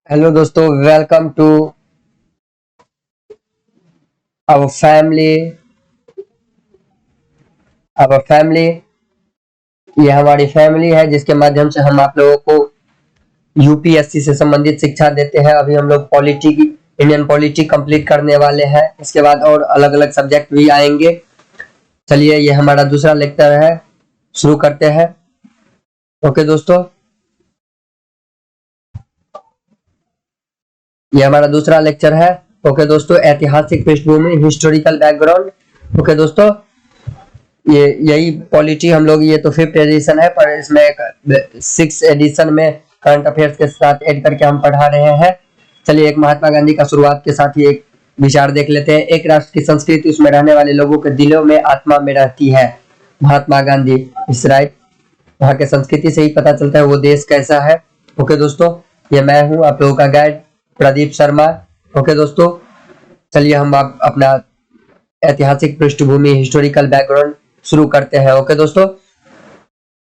Hello दोस्तों, welcome to our family. Our family ये हमारी फैमिली है जिसके माध्यम से हम आप लोगों को यूपीएससी से संबंधित शिक्षा देते हैं। अभी हम लोग पॉलिटी की इंडियन पॉलिटी कंप्लीट करने वाले हैं। इसके बाद और अलग अलग सब्जेक्ट भी आएंगे। चलिए, ये हमारा दूसरा लेक्चर है, शुरू करते हैं। ओके दोस्तों, ये हमारा दूसरा लेक्चर है। ओके दोस्तों, ऐतिहासिक पृष्ठभूमि, हिस्टोरिकल बैकग्राउंड। ओके दोस्तों, ये यही पॉलिटी हम लोग, ये तो 5th एडिशन है, पर इसमें 6th एडिशन में करंट अफेयर्स के साथ ऐड करके हम पढ़ा रहे हैं। चलिए, एक महात्मा गांधी का शुरुआत के साथ ही एक विचार देख लेते हैं। एक राष्ट्र की संस्कृति उसमें रहने वाले लोगों के दिलों में, आत्मा में रहती है। महात्मा गांधी इस राइट। वहाँ के संस्कृति से ही पता चलता है वो देश कैसा है। ओके दोस्तों, ये मैं हूँ आप लोगों का गाइड प्रदीप शर्मा। ओके दोस्तों, चलिए हम अपना ऐतिहासिक पृष्ठभूमि, हिस्टोरिकल बैकग्राउंड शुरू करते हैं। ओके दोस्तों,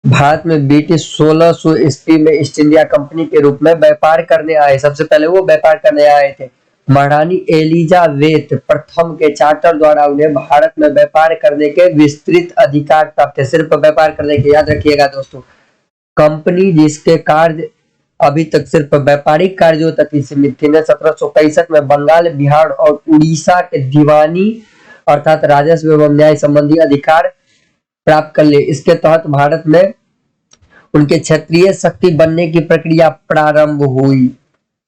भारत में ब्रिटिश 1600 ईस्वी में ईस्ट इंडिया कंपनी के रूप में व्यापार करने आए। सबसे पहले वो व्यापार करने आए थे। महारानी एलिजाबेथ प्रथम के चार्टर द्वारा उन्हें भारत में व्यापार करने के विस्तृत अधिकार प्राप्त थे। सिर्फ व्यापार करने के, याद रखिएगा दोस्तों। कंपनी जिसके कार्य अभी तक सिर्फ व्यापारिक कार्यों तक ही सीमित थी ने 1765 में बंगाल, बिहार और उड़ीसा के दीवानी अर्थात राजस्व एवं न्याय संबंधी अधिकार प्राप्त कर लिए। इसके तहत भारत में उनके क्षेत्रीय शक्ति बनने की प्रक्रिया प्रारंभ हुई।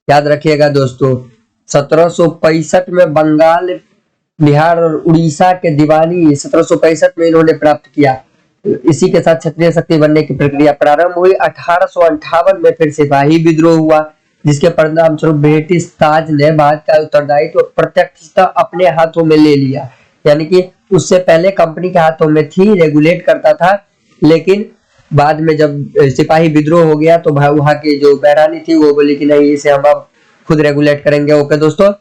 याद रखिएगा दोस्तों, 1765 में बंगाल, बिहार और उड़ीसा के दीवानी 1765 में इन्होंने प्राप्त किया। इसी के साथ क्षत्रिय शक्ति बनने की प्रक्रिया प्रारंभ हुई। 1858 में फिर सिपाही विद्रोह हुआ, जिसके परिणाम स्वरूप ब्रिटिश ताज ने भारत का उत्तरदायित्व प्रत्यक्षतः अपने हाथों में ले लिया। यानी कि उससे पहले कंपनी के हाथों में थी, रेगुलेट करता था, लेकिन बाद में जब सिपाही विद्रोह हो गया तो वहां की जो बैरानी थी वो बोली कि नहीं, इसे हम अब खुद रेगुलेट करेंगे। ओके दोस्तों,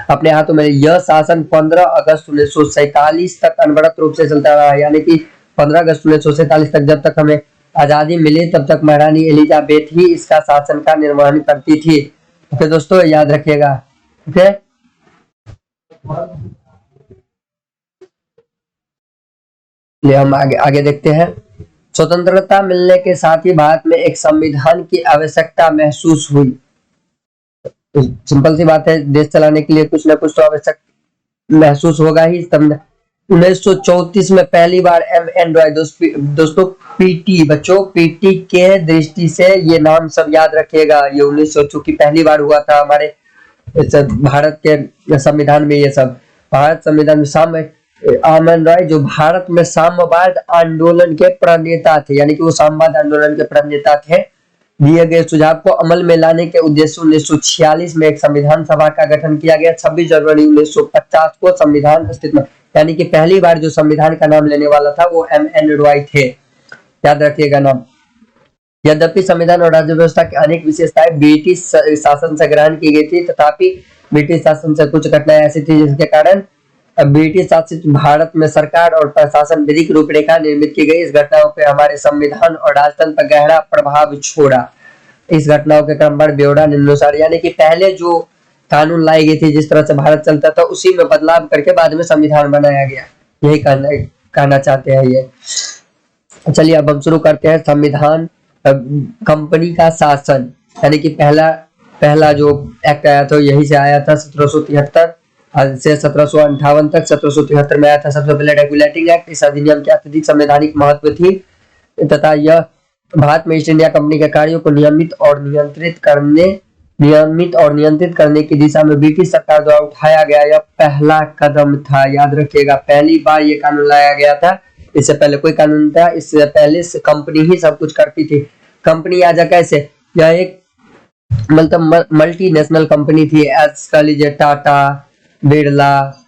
अपने हाथों में यह शासन 15 अगस्त 1947 तक अनवरत रूप से चलता रहा। यानी कि 15 अगस्त 1947 तक, जब तक हमें आजादी मिली, तब तक महारानी एलिजाबेथ ही इसका शासन का निर्वहन करती थी। ओके दोस्तों, याद रखिएगा। ओके, ये हम आगे आगे देखते हैं। स्वतंत्रता मिलने के साथ ही भारत में एक संविधान की आवश्यकता महसूस हुई। तो सिंपल सी बात है, देश चलाने के लिए कुछ ना कुछ तो आवश्यक महसूस होगा ही। तब 1934 में पहली बार एंड्रॉइड दोस्तों, पीटी बच्चों, पीटी के दृष्टि से ये नाम सब याद रखिएगा। ये 1900 चूंकि पहली बार हुआ था हमारे भारत के संविधान में। ये सब भारत संविधान में आमन राय जो भारत में साम्यवाद आंदोलन के प्रणेता थे, यानी कि वो साम्यवाद आंदोलन के प्रणेता थे। दिए गए सुझाव को अमल में लाने के उद्देश्य 1946 में एक संविधान सभा का गठन किया गया। 26 जनवरी 1950 को संविधान अस्तित्व में, यानी कि पहली बार जो संविधान का नाम लेने वाला था वो एम.एन. रॉय थे। याद रखिएगा नाम। यद्यपि संविधान और राज्य व्यवस्था की अनेक विशेषताएं ब्रिटिश शासन से ग्रहण की गई थी, तथापि ब्रिटिश शासन से कुछ घटनाएं ऐसी थी जिसके कारण ब्रिटिश शासित भारत में सरकार और प्रशासन विधिक रूपरेखा निर्मित की गई। इस घटनाओं पे हमारे संविधान और राजतंत्र पर गहरा प्रभाव छोड़ा। इस घटनाओं के क्रमबद्ध ब्यौरा निम्नानुसार, यानी कि पहले जो कानून लाई गई थी, जिस तरह से भारत चलता था, उसी में बदलाव करके बाद में संविधान बनाया गया। यही कहना चाहते हैं ये। चलिए, अब हम शुरू करते हैं। संविधान, कंपनी का शासन, यानी कि पहला जो एक्ट आया था यही से आया था 1773 से 1758 तक। 1773 में आया था सबसे पहले रेगुलेटिंग एक्ट। इस अधिनियम की अत्यधिक संवैधानिक महत्व थी तथा यह भारत में ईस्ट इंडिया कंपनी के कार्यों को नियमित और नियंत्रित करने की दिशा में ब्रिटिश सरकार द्वारा उठाया गया यह पहला कदम था। याद रखिएगा, पहली बार ये कानून लाया गया था। इससे पहले कोई कानून नहीं था। इससे पहले कंपनी ही सब कुछ करती थी। कंपनी आजा कैसे, यह एक मतलब मल्टीनेशनल कंपनी थी। एज कह लीजिए टाटा, बिरला,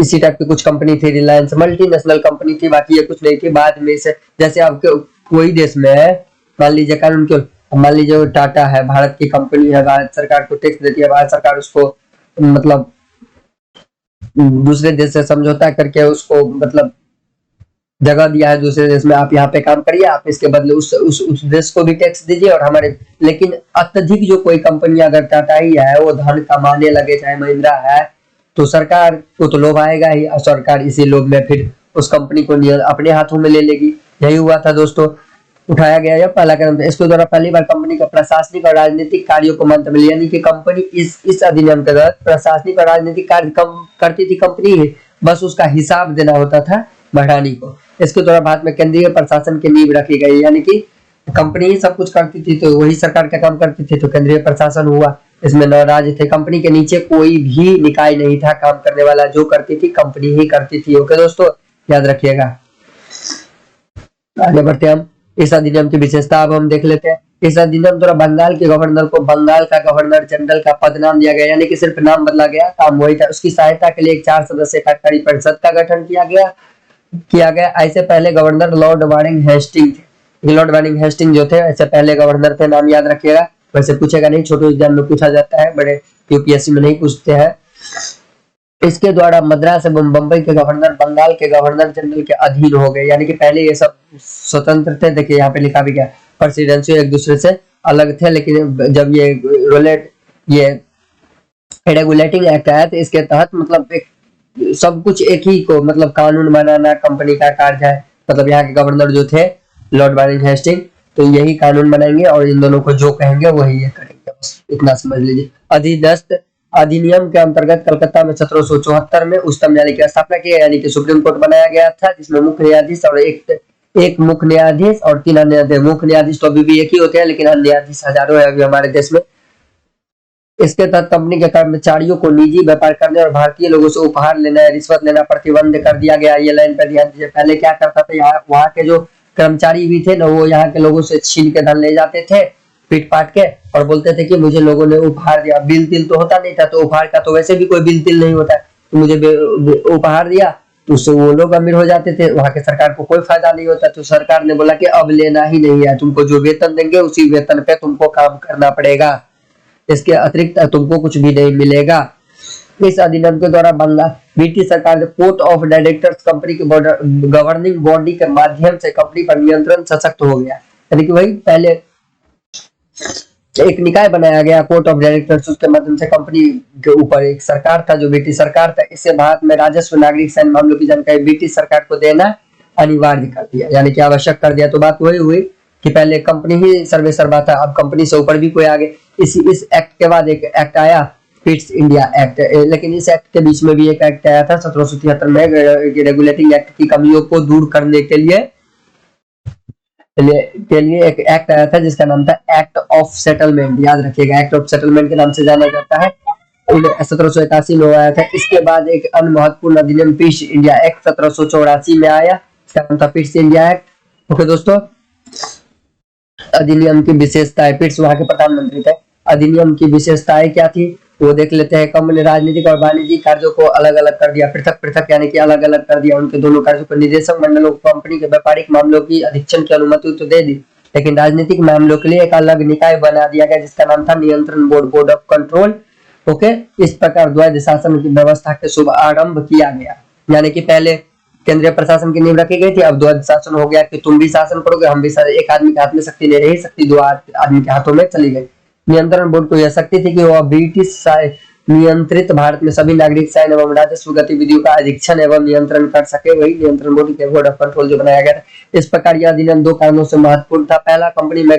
इसी टाइप की कुछ कंपनी थी। रिलायंस मल्टीनेशनल कंपनी थी, बाकी ये कुछ नहीं थी। बाद में से जैसे आपके कोई देश में मान लीजिए कानून क्यों, मान लीजिए वो टाटा है, भारत की कंपनी है, भारत सरकार को टैक्स देती है, भारत सरकार उसको मतलब दूसरे देश से समझौता करके उसको मतलब जगह दिया है दूसरे देश में, आप यहाँ पे काम करिए, आप इसके बदले उस देश को भी टैक्स दीजिए और हमारे। लेकिन अत्यधिक जो कोई कंपनी अगर टाटा ही है वो धन कमाने लगे, चाहे महिंद्रा है, तो सरकार को तो लोभ आएगा ही, और सरकार इसी लोभ में फिर उस कंपनी को अपने हाथों में ले लेगी। यही हुआ था दोस्तों, उठाया गया यह पहला कदम था। इसके द्वारा पहली बार कंपनी का प्रशासनिक और राजनीतिक कार्यों को मान्यता मिली, यानी कि कंपनी इस अधिनियम के तहत प्रशासनिक और राजनीतिक कार्य करती थी कंपनी ही, बस उसका हिसाब देना होता था बढ़ानी को। इसके द्वारा भारत में केंद्रीय प्रशासन की नींव रखी गई, यानी कि कंपनी ही सब कुछ करती थी तो वही सरकार का काम करती थी, तो केंद्रीय प्रशासन हुआ। इसमें 9 राज्य थे, कंपनी के नीचे कोई भी निकाय नहीं था काम करने वाला, जो करती थी कंपनी ही करती थी। ओके दोस्तों, याद रखिएगा। आगे बढ़ते हम इस अधिनियम की विशेषता अब हम देख लेते हैं। इस अधिनियम द्वारा बंगाल के गवर्नर को बंगाल का गवर्नर जनरल का पद नाम दिया गया, यानी कि सिर्फ नाम बदला गया, काम वही था। उसकी सहायता के लिए एक 4 सदस्यीय कार्यकारी परिषद का गठन किया गया। ऐसे पहले गवर्नर लॉर्ड वारिंग हेस्टिंग थे। लॉर्ड वारिंग हेस्टिंग जो थे ऐसे पहले गवर्नर थे, नाम याद रखिएगा। वैसे पूछेगा नहीं, छोटे एग्जाम में पूछा जाता है, बड़े यूपीएससी में नहीं पूछते हैं। इसके द्वारा मद्रास एवं बंबई के गवर्नर बंगाल के गवर्नर जनरल के अधीन हो गए, यानी कि पहले ये सब स्वतंत्र थे। देखिए यहाँ पे लिखा भी गया, प्रेसिडेंसी एक दूसरे से अलग थे, लेकिन जब ये रेगुलेटिंग एक्ट आया तो इसके तहत मतलब एक सब कुछ एक ही को मतलब कानून बनाना कंपनी का कार्य है। मतलब यहाँ के गवर्नर जो थे लॉर्ड वारिंग हेस्टिंग, तो यही कानून बनाएंगे और इन दोनों को जो कहेंगे वही ये करेंगे, बस इतना समझ लीजिए। अधिदस्त अधिनियम के अंतर्गत कलकत्ता में 1774 में उच्चतम न्यायालय की स्थापना की, यानी कि सुप्रीम कोर्ट बनाया गया था, जिसमें मुख्य न्यायाधीश और एक मुख्य न्यायाधीश और 3 अन्य न्यायाधीश। मुख्य न्यायाधीश तो अभी भी एक ही होते हैं, लेकिन अन्य न्यायाधीश हजारों है अभी हमारे देश में। इसके तहत कंपनी के कर्मचारियों को निजी व्यापार करने और भारतीय लोगों से उपहार लेना या रिश्वत लेना प्रतिबंध कर दिया गया। ये लाइन पर ध्यान दीजिए। पहले क्या करता था, यहाँ वहाँ के जो कर्मचारी भी थे ना, वो यहाँ के लोगों से छीन के धन ले जाते थे पीट पाट के, और बोलते थे कि मुझे लोगों ने उपहार दिया। बिल तिल तो होता नहीं था, तो उपहार का तो वैसे भी कोई बिल तिल नहीं होता, तो मुझे उपहार दिया, तो उससे वो लोग अमीर हो जाते थे, वहां के सरकार को कोई फायदा नहीं होता। तो सरकार ने बोला कि अब लेना ही नहीं है, तुमको जो वेतन देंगे उसी वेतन पे तुमको काम करना पड़ेगा, इसके अतिरिक्त तुमको कुछ भी नहीं मिलेगा। इस अधिनियम के द्वारा ब्रिटिश सरकार ने कोर्ट ऑफ डायरेक्टर्स कंपनी के गवर्निंग बॉडी के माध्यम से कंपनी पर नियंत्रण सशक्त हो गया, यानी कि वही पहले एक निकाय बनाया गया कोर्ट ऑफ डायरेक्टर्स, उसके माध्यम से कंपनी के ऊपर एक सरकार था जो ब्रिटिश सरकार था। इससे भारत में राजस्व नागरिक सैन्य मामलों की जानकारी ब्रिटिश सरकार को देना अनिवार्य कर दिया, यानी कि आवश्यक कर दिया। तो बात वही हुई कि पहले कंपनी ही सर्वे सर्वा था, अब कंपनी से ऊपर भी कोई आगे। इस एक्ट के बाद एक एक्ट आया पिट्स इंडिया एक्ट, लेकिन इस एक्ट के बीच में भी एक एक्ट आया था 1773 में, रेगुलेटिंग एक्ट की कमियों को दूर करने के लिए एक एक्ट आया था जिसका नाम था एक्ट ऑफ सेटलमेंट। याद रखिएगा, एक्ट ऑफ सेटलमेंट के नाम से जाना जाता है। 1781 में आया था। इसके बाद एक अन्य महत्वपूर्ण अधिनियम पिट्स इंडिया एक्ट 1784 में आया, इसका नाम था पिट्स इंडिया एक्ट। ओके दोस्तों, अधिनियम की विशेषताएं, पिट्स वहां के प्रधानमंत्री थे। अधिनियम की विशेषताएं क्या थी वो देख लेते हैं। कंपनी ने राजनीतिक और वाणिज्यिक कार्यों को अलग अलग कर दिया, पृथक पृथक यानी कि अलग अलग कर दिया उनके दोनों कार्यों को। निदेशक मंडलों को कंपनी के व्यापारिक मामलों की अधीक्षण की अनुमति तो दे दी, लेकिन राजनीतिक मामलों के लिए एक अलग निकाय बना दिया गया जिसका नाम था नियंत्रण board, board of control. Okay, इस प्रकार द्वैध शासन की व्यवस्था के शुभ आरंभ किया गया, यानी कि पहले केंद्रीय प्रशासन की नींव रखी गई थी, अब द्वैध शासन हो गया कि तुम भी शासन करोगे, हम भी। एक आदमी के हाथ में शक्ति नहीं रही, शक्ति 2 आदमी के हाथों में चली गई। नियंत्रण बोर्ड को यह शक्ति थी कि वह ब्रिटिश नियंत्रित भारत में सभी नागरिक सैन्य एवं राजस्व गतिविधियों का अधीक्षण एवं नियंत्रण कर सके, वही नियंत्रण बोर्ड के बोर्ड ऑफ कंट्रोल जो बनाया गया था। इस प्रकार यह अधिनियम 2 कारणों से महत्वपूर्ण था। पहला, कंपनी में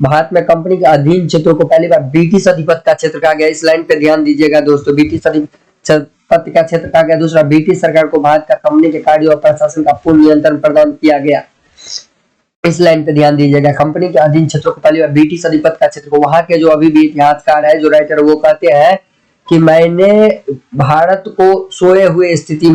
भारत में कंपनी के अधीन क्षेत्रों को पहली बार ब्रिटिश अधिपत्य का क्षेत्र कहा गया। इस लाइन पे ध्यान दीजिएगा दोस्तों, ब्रिटिश अधिपत्य का क्षेत्र कहा गया। दूसरा, ब्रिटिश सरकार को भारत का कंपनी के कार्यों और प्रशासन का पूर्ण नियंत्रण प्रदान किया गया। इस लाइन पे ध्यान दीजिएगा, कंपनी के अधीन क्षेत्रों को पहली बार ब्रिटिश अधिपत्य का क्षेत्र को। वहां के जो अभी भी इतिहासकार है, जो राइटर, वो कहते हैं कि मैंने भारत को सोए हुए स्थिति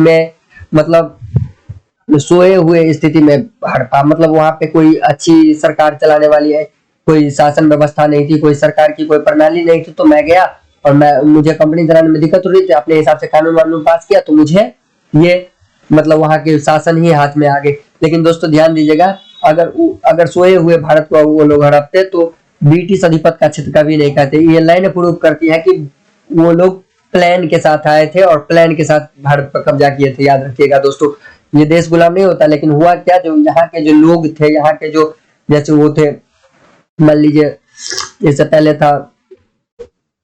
में हड़पा, मतलब वहां पे कोई अच्छी सरकार चलाने वाली है, कोई शासन व्यवस्था नहीं थी, कोई सरकार की कोई प्रणाली नहीं थी, तो मैं गया और मुझे कंपनी चलाने में दिक्कत हो रही थी, अपने हिसाब से कानून वानून पास किया, तो मुझे ये मतलब वहां के शासन ही हाथ में आ गए। लेकिन दोस्तों ध्यान दीजिएगा, अगर सोए हुए भारत को वो लोग हड़पते तो ब्रिटिश अधिपत्य का क्षेत्र कभी नहीं कहते। ये लाइन प्रूव करती है कि वो लोग प्लान के साथ आए थे और प्लान के साथ भारत पर कब्जा किए थे। याद रखिएगा दोस्तों, ये देश गुलाम नहीं होता, लेकिन हुआ क्या, जो यहाँ के जो लोग थे, यहाँ के जो जैसे वो थे, मान लीजिए इससे पहले था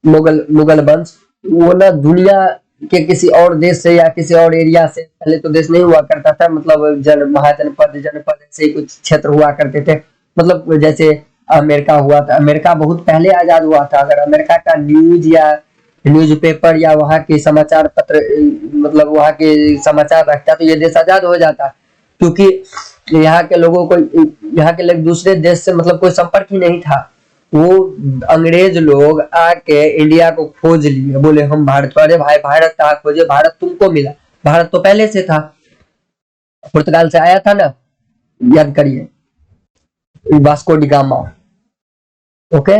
मुगल वंश, वो ना दुनिया के किसी और देश से या किसी और एरिया से, पहले तो देश नहीं हुआ करता था, मतलब महाजनपद जनपद ऐसे ही कुछ क्षेत्र हुआ करते थे। मतलब जैसे अमेरिका हुआ था, अमेरिका बहुत पहले आजाद हुआ था। अगर अमेरिका का न्यूज या न्यूज़पेपर या वहाँ के समाचार पत्र, मतलब वहाँ के समाचार रखता, तो ये देश आजाद हो जाता, क्योंकि यहाँ के लोगों को, यहाँ के लोग दूसरे देश से मतलब कोई संपर्क ही नहीं था। वो अंग्रेज लोग आके इंडिया को खोज लिए, बोले हम भारत, अरे भाई भारत कहाँ खोजे, भारत तुमको मिला, भारत तो पहले से था, पुर्तगाल से आया था ना, याद करिए, Vasco D gamma. Okay,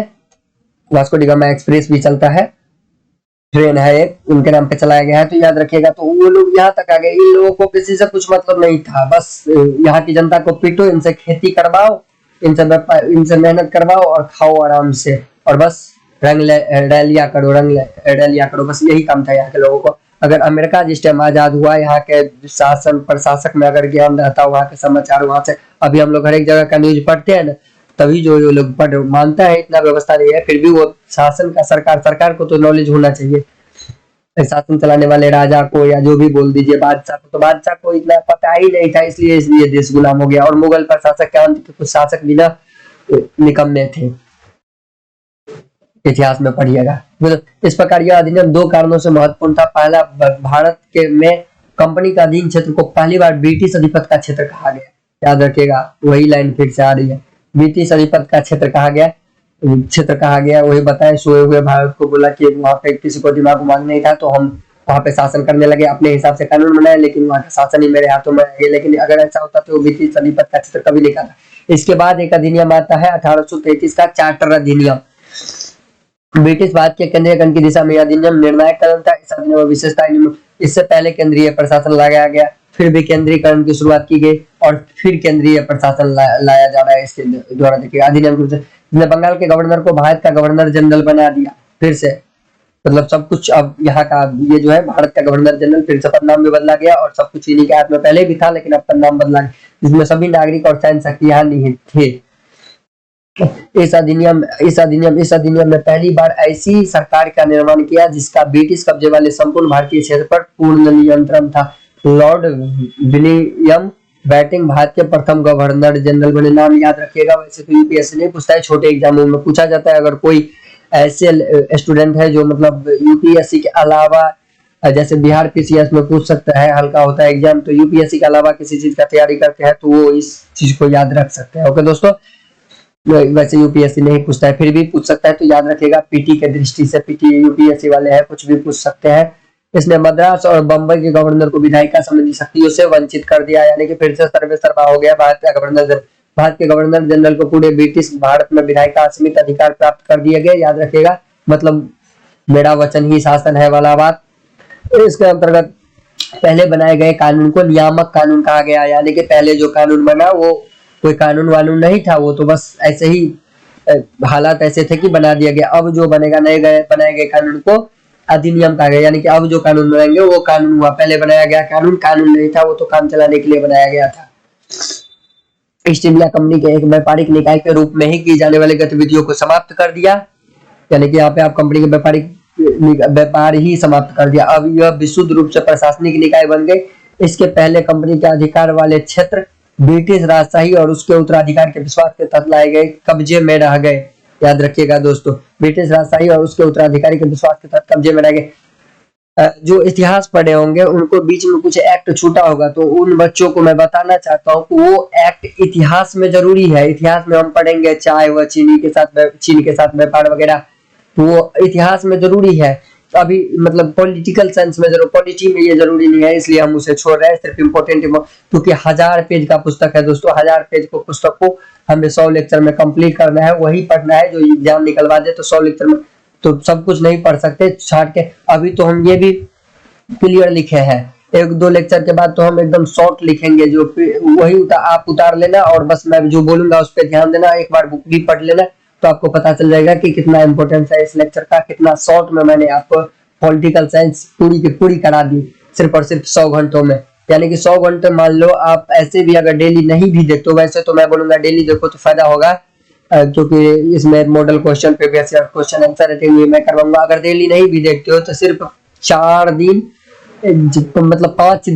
Vasco D gamma express भी चलता है, ट्रेन है एक, उनके नाम पे चलाया गया है, तो याद रखिएगा। तो वो लोग यहाँ तक आ गए, इन लोगों को किसी से कुछ मतलब नहीं था, बस यहाँ की जनता को पीटो, इनसे खेती करवाओ, इनसे मेहनत करवाओ और खाओ आराम से, और बस रंग रैलिया करो, बस यही काम था यहाँ के लोगों को। अगर अमेरिका जिस टाइम आजाद हुआ, यहाँ के शासन प्रशासक में अगर ज्ञान रहता, वहाँ के समाचार, वहां से अभी हम लोग हर एक जगह का न्यूज पढ़ते हैं ना, तभी जो ये लोग पढ़ मानता है, इतना व्यवस्था नहीं है, फिर भी वो शासन का, सरकार को तो नॉलेज होना चाहिए। शासन चलाने वाले राजा को या जो भी बोल दीजिए, बादशाह को, तो बादशाह को इतना पता ही नहीं था, इसलिए देश गुलाम हो गया। और मुगल प्रशासक के अंत के कुछ शासक भी ना निकम्मे थे, इतिहास में पढ़िएगा। इस प्रकार यह अधिनियम दो कारणों से महत्वपूर्ण था। पहला, भारत के में कंपनी का अधीन क्षेत्र को पहली बार ब्रिटिश अधिपत्य का क्षेत्र कहा गया। याद रखिएगा, वही लाइन फिर से आ रही है, ब्रिटिश अधिपत्य का क्षेत्र कहा गया, वही बताए, सोए हुए भारत को बोला कि वहां पे किसी को दिमाग उमाग नहीं था, तो हम वहां पे शासन करने लगे, अपने हिसाब से कानून बनाए, लेकिन वहां का शासन ही मेरे हाथों में है। लेकिन अगर ऐसा होता तो ब्रिटिश अधिपत्य का क्षेत्र कभी लिखा था। इसके बाद एक अधिनियम आता है 1833 का चार्टर अधिनियम। ब्रिटिश भारत के केंद्रीय करण की दिशा में अधिनियम निर्णायक कदम था। इस अधिनियम में विशेषता, इससे पहले केंद्रीय प्रशासन लगाया गया, फिर भी केंद्रीकरण की शुरुआत की गई, और फिर केंद्रीय प्रशासन लाया जा रहा है इसके द्वारा। देखिए अधिनियम जिसने बंगाल के गवर्नर को भारत का गवर्नर जनरल बना दिया, फिर से मतलब सब कुछ अब यहाँ का, ये जो है भारत का गवर्नर जनरल, फिर से पदनाम भी बदला गया, और सब कुछ इन्हीं के हाथ में पहले भी था, लेकिन अब पदनाम बदला गया, जिसमें सभी नागरिक और सैन्य शक्तियां नहीं थे। इस अधिनियम में पहली बार ऐसी सरकार का निर्माण किया जिसका ब्रिटिश कब्जे वाले संपूर्ण भारतीय क्षेत्र पर पूर्ण नियंत्रण था। लॉर्ड विलियम बेंटिंक भारत के प्रथम गवर्नर जनरल बने। नाम याद रखिएगा, वैसे तो यूपीएससी नहीं पूछता है, छोटे एग्जामों में पूछा जाता है। अगर कोई ऐसे स्टूडेंट है जो मतलब यूपीएससी के अलावा, जैसे बिहार पीसीएस में पूछ सकता है, हल्का होता है एग्जाम, तो यूपीएससी के अलावा किसी चीज का तैयारी करते हैं तो वो इस चीज को याद रख सकते हैं। ओके दोस्तों, वैसे यूपीएससी नहीं पूछता है, फिर भी पूछ सकता है, तो याद रखिएगा पीटी के दृष्टि से, पीटी यूपीएससी वाले हैं, कुछ भी पूछ सकते हैं। इसने मद्रास और बंबई के गवर्नर को विधायिका संबंधी शक्तियों से वंचित कर दिया, यानी कि फिर से सर्वेसर्वा हो गया भारत के गवर्नर जनरल को पूरे ब्रिटिश भारत में विधायिका सीमित अधिकार प्राप्त कर दिए गए। याद रखिएगा, मतलब मेरा वचन ही शासन है वाला बात। इसके अंतर्गत पहले बनाए गए कानून को नियामक कानून कहा गया, यानी कि पहले जो कानून बना वो कोई कानून वानून नहीं था, वो तो बस ऐसे ही हालात ऐसे थे कि बना दिया गया। अब जो बनेगा बनाए गए कानून को अधिनियम कहा गया, यानी कि अब जो कानून बनाएंगे वो कानून हुआ। पहले बनाया गया कानून नहीं था, वो तो काम चलाने के लिए बनाया गया था। ईस्ट इंडिया कंपनी के एक व्यापारिक निकाय के रूप में ही की जाने वाली गतिविधियों को समाप्त कर दिया, यानी कि यहाँ पे आप कंपनी के व्यापार ही समाप्त कर दिया। अब यह विशुद्ध रूप से प्रशासनिक निकाय बन गई। इसके पहले कंपनी के अधिकार वाले क्षेत्र ब्रिटिश राजशाही और उसके उत्तराधिकार के विश्वास के तहत लाए गए, कब्जे में रह गए। याद रखिएगा दोस्तों, ब्रिटिश राजशाही और उसके उत्तराधिकारी के विश्वास के तहत कब्जे में रह गए। जो इतिहास पढ़े होंगे उनको बीच में कुछ एक्ट छूटा होगा, तो उन बच्चों को मैं बताना चाहता हूँ कि वो एक्ट इतिहास में जरूरी है। इतिहास में हम पढ़ेंगे चाय व चीनी के साथ व्यापार वगैरह, तो वो इतिहास में जरूरी है। अभी मतलब पॉलिटिकल साइंस में पॉलिटी में ये जरूरी नहीं है, इसलिए हम उसे छोड़ रहे हैं। सिर्फ इम्पोर्टेंट, क्योंकि 1000 पेज का पुस्तक है दोस्तों, 1000 पेज को पुस्तक को हमें 100 लेक्चर में कंप्लीट करना है, वही पढ़ना है जो एग्जाम निकलवा दे। तो 100 लेक्चर में तो सब कुछ नहीं पढ़ सकते छाट के। अभी तो हम ये भी क्लियर लिखे हैं, 1-2 लेक्चर के बाद तो हम एकदम शॉर्ट लिखेंगे, जो वही आप उतार लेना और बस मैं जो बोलूंगा उस पर ध्यान देना, एक बार बुक भी पढ़ लेना, तो आपको पता चल जाएगा कि कितना इंपॉर्टेंस है इस लेक्चर का। कितना शॉर्ट में मैंने आपको पॉलिटिकल साइंस पूरी की पूरी करा दी, सिर्फ और सिर्फ 100 घंटों में। यानी कि 100 घंटे मान लो आप ऐसे भी अगर डेली नहीं भी देखते हो, वैसे तो मैं बोलूंगा डेली देखो तो फायदा होगा, क्योंकि इसमें model question previous year question answer rating भी मैं करवाऊंगा। अगर डेली नहीं भी देखते हो तो सिर्फ 4 दिन मतलब 5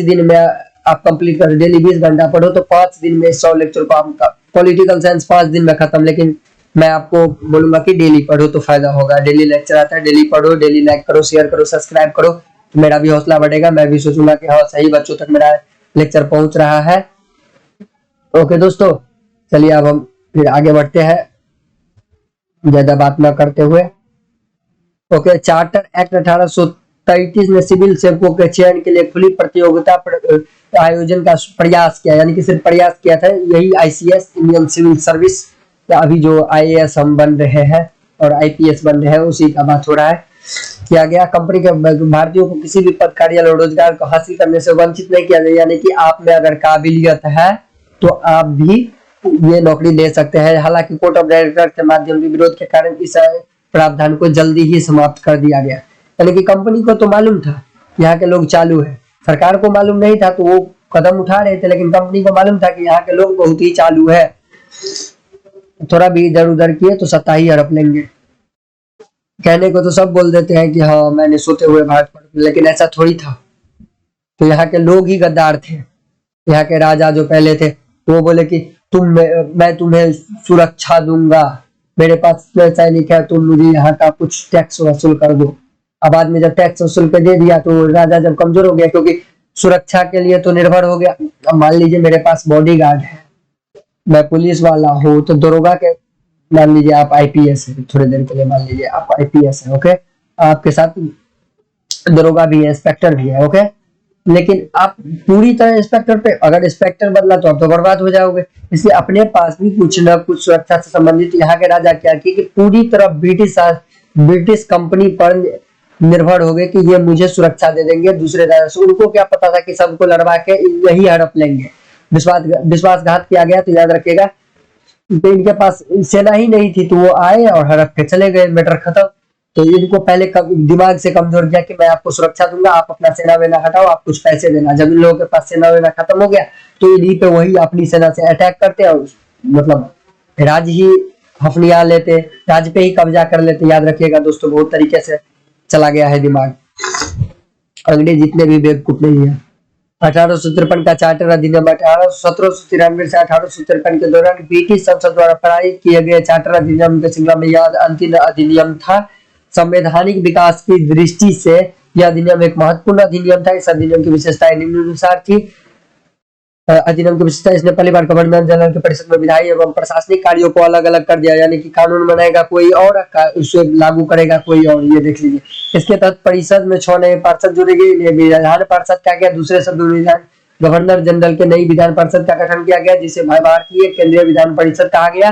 दिन में आप कंप्लीट करो, डेली 20 घंटा पढ़ो तो 5 दिन में 100 लेक्चर को आपका पॉलिटिकल साइंस 5 दिन में खत्म। लेकिन मैं आपको बोलूंगा कि डेली पढ़ो तो फायदा होगा। डेली लेक्चर आता है, डेली पढ़ो, डेली लाइक करो, शेयर करो, सब्सक्राइब करो, तो मेरा भी हौसला बढ़ेगा। मैं भी सोचूंगा कि हाँ सही बच्चों तक मेरा लेक्चर पहुंच रहा है। ओके दोस्तों, चलिए अब हम फिर आगे बढ़ते हैं ज्यादा बात न करते हुए। ओके, चार्टर एक्ट 1833 ने सिविल सेवकों के चयन के लिए खुली प्रतियोगिता आयोजन का प्रयास किया, यानी कि सिर्फ प्रयास किया था। यही आईसीएस इंडियन सिविल सर्विस, अभी जो आईएएस हम बन रहे हैं और आईपीएस बन रहे हैं, उसी का बात हो रहा है। किया गया कंपनी के भारतीयों को किसी भी पद, कार्य या रोजगार को हासिल करने से वंचित नहीं किया जाए, यानी कि आप में अगर काबिलियत है तो आप भी ये नौकरी ले सकते हैं। हालांकि कोर्ट ऑफ डायरेक्टर के माध्यम से विरोध के कारण इस प्रावधान को जल्दी ही समाप्त कर दिया गया। यानी कि कंपनी को तो मालूम था यहाँ के लोग चालू है, सरकार को मालूम नहीं था तो वो कदम उठा रहे थे, लेकिन कंपनी को मालूम था कि यहाँ के लोग बहुत ही चालू है, थोड़ा भी इधर उधर किए तो सत्ता ही हड़प लेंगे। कहने को तो सब बोल देते हैं कि हाँ मैंने सोते हुए भारत पढ़, लेकिन ऐसा थोड़ी था। तो यहाँ के लोग ही गद्दार थे। यहाँ के राजा जो पहले थे वो बोले कि मैं तुम्हें सुरक्षा दूंगा, मेरे पास सैनिक है, तुम मुझे यहाँ का कुछ टैक्स वसूल कर दो। अब बाद में जब टैक्स वसूल कर दे दिया तो राजा जब कमजोर हो गया, क्योंकि सुरक्षा के लिए तो निर्भर हो गया। अब मान लीजिए मेरे पास बॉडीगार्ड है, मैं पुलिस वाला हूँ, तो दरोगा के मान लीजिए आप आईपीएस है, थोड़ी देर के लिए मान लीजिए आप आईपीएस है, ओके, आपके साथ दरोगा भी है, इंस्पेक्टर भी है, ओके, लेकिन आप पूरी तरह इंस्पेक्टर पे, अगर इंस्पेक्टर बदला तो आप तो बर्बाद हो जाओगे। इसलिए अपने पास भी कुछ न कुछ सुरक्षा से संबंधित यहाँ के राजा क्या किए कि पूरी तरह ब्रिटिश कंपनी पर निर्भर हो गए कि ये मुझे सुरक्षा दे देंगे दूसरे राजा से। उनको क्या पता था कि सबको लड़वा के यही हड़प लेंगे। विश्वासघात किया गया, तो याद रखिएगा। तो इनके पास सेना ही नहीं थी तो वो आए और हड़प के चले गए, मैटर खत्म। तो इनको पहले दिमाग से कमजोर किया कि मैं आपको सुरक्षा दूंगा, आप अपना सेना वेना हटाओ, आप कुछ पैसे देना। जब इन लोगों के पास सेना वेना खत्म हो गया तो इन्हीं पे वही अपनी सेना से अटैक करते और मतलब राज ही हफनिया लेते, राज पे ही कब्जा कर लेते। याद रखिएगा दोस्तों, बहुत तरीके से चला गया है दिमाग। अंग्रेज जितने भी बेवकूफ नहीं है। 1853 का चार्टर अधिनियम 1793 से 1853 के दौरान ब्रिटिश संसद द्वारा पारित किए गए चार्टर अधिनियम के श्रृंखला में यह अंतिम अधिनियम था। संवैधानिक विकास की दृष्टि से यह अधिनियम एक महत्वपूर्ण अधिनियम था। इस अधिनियम की विशेषताएं निम्नानुसार थी। अधिनियम की विशेषता, इसने पहली बार गवर्नर जनरल के परिषद में विधायी एवं प्रशासनिक कार्यों को अलग अलग कर दिया, यानी कि कानून बनाएगा कोई और, उसे लागू करेगा कोई और। ये देख लीजिए, इसके तहत परिषद में 6 नए पार्षद जोड़े गए। विधान परिषद का क्या, दूसरे शब्दों में गवर्नर जनरल के नई विधान परिषद का गठन किया गया, जिसे भारतीय केंद्रीय विधान परिषद कहा गया।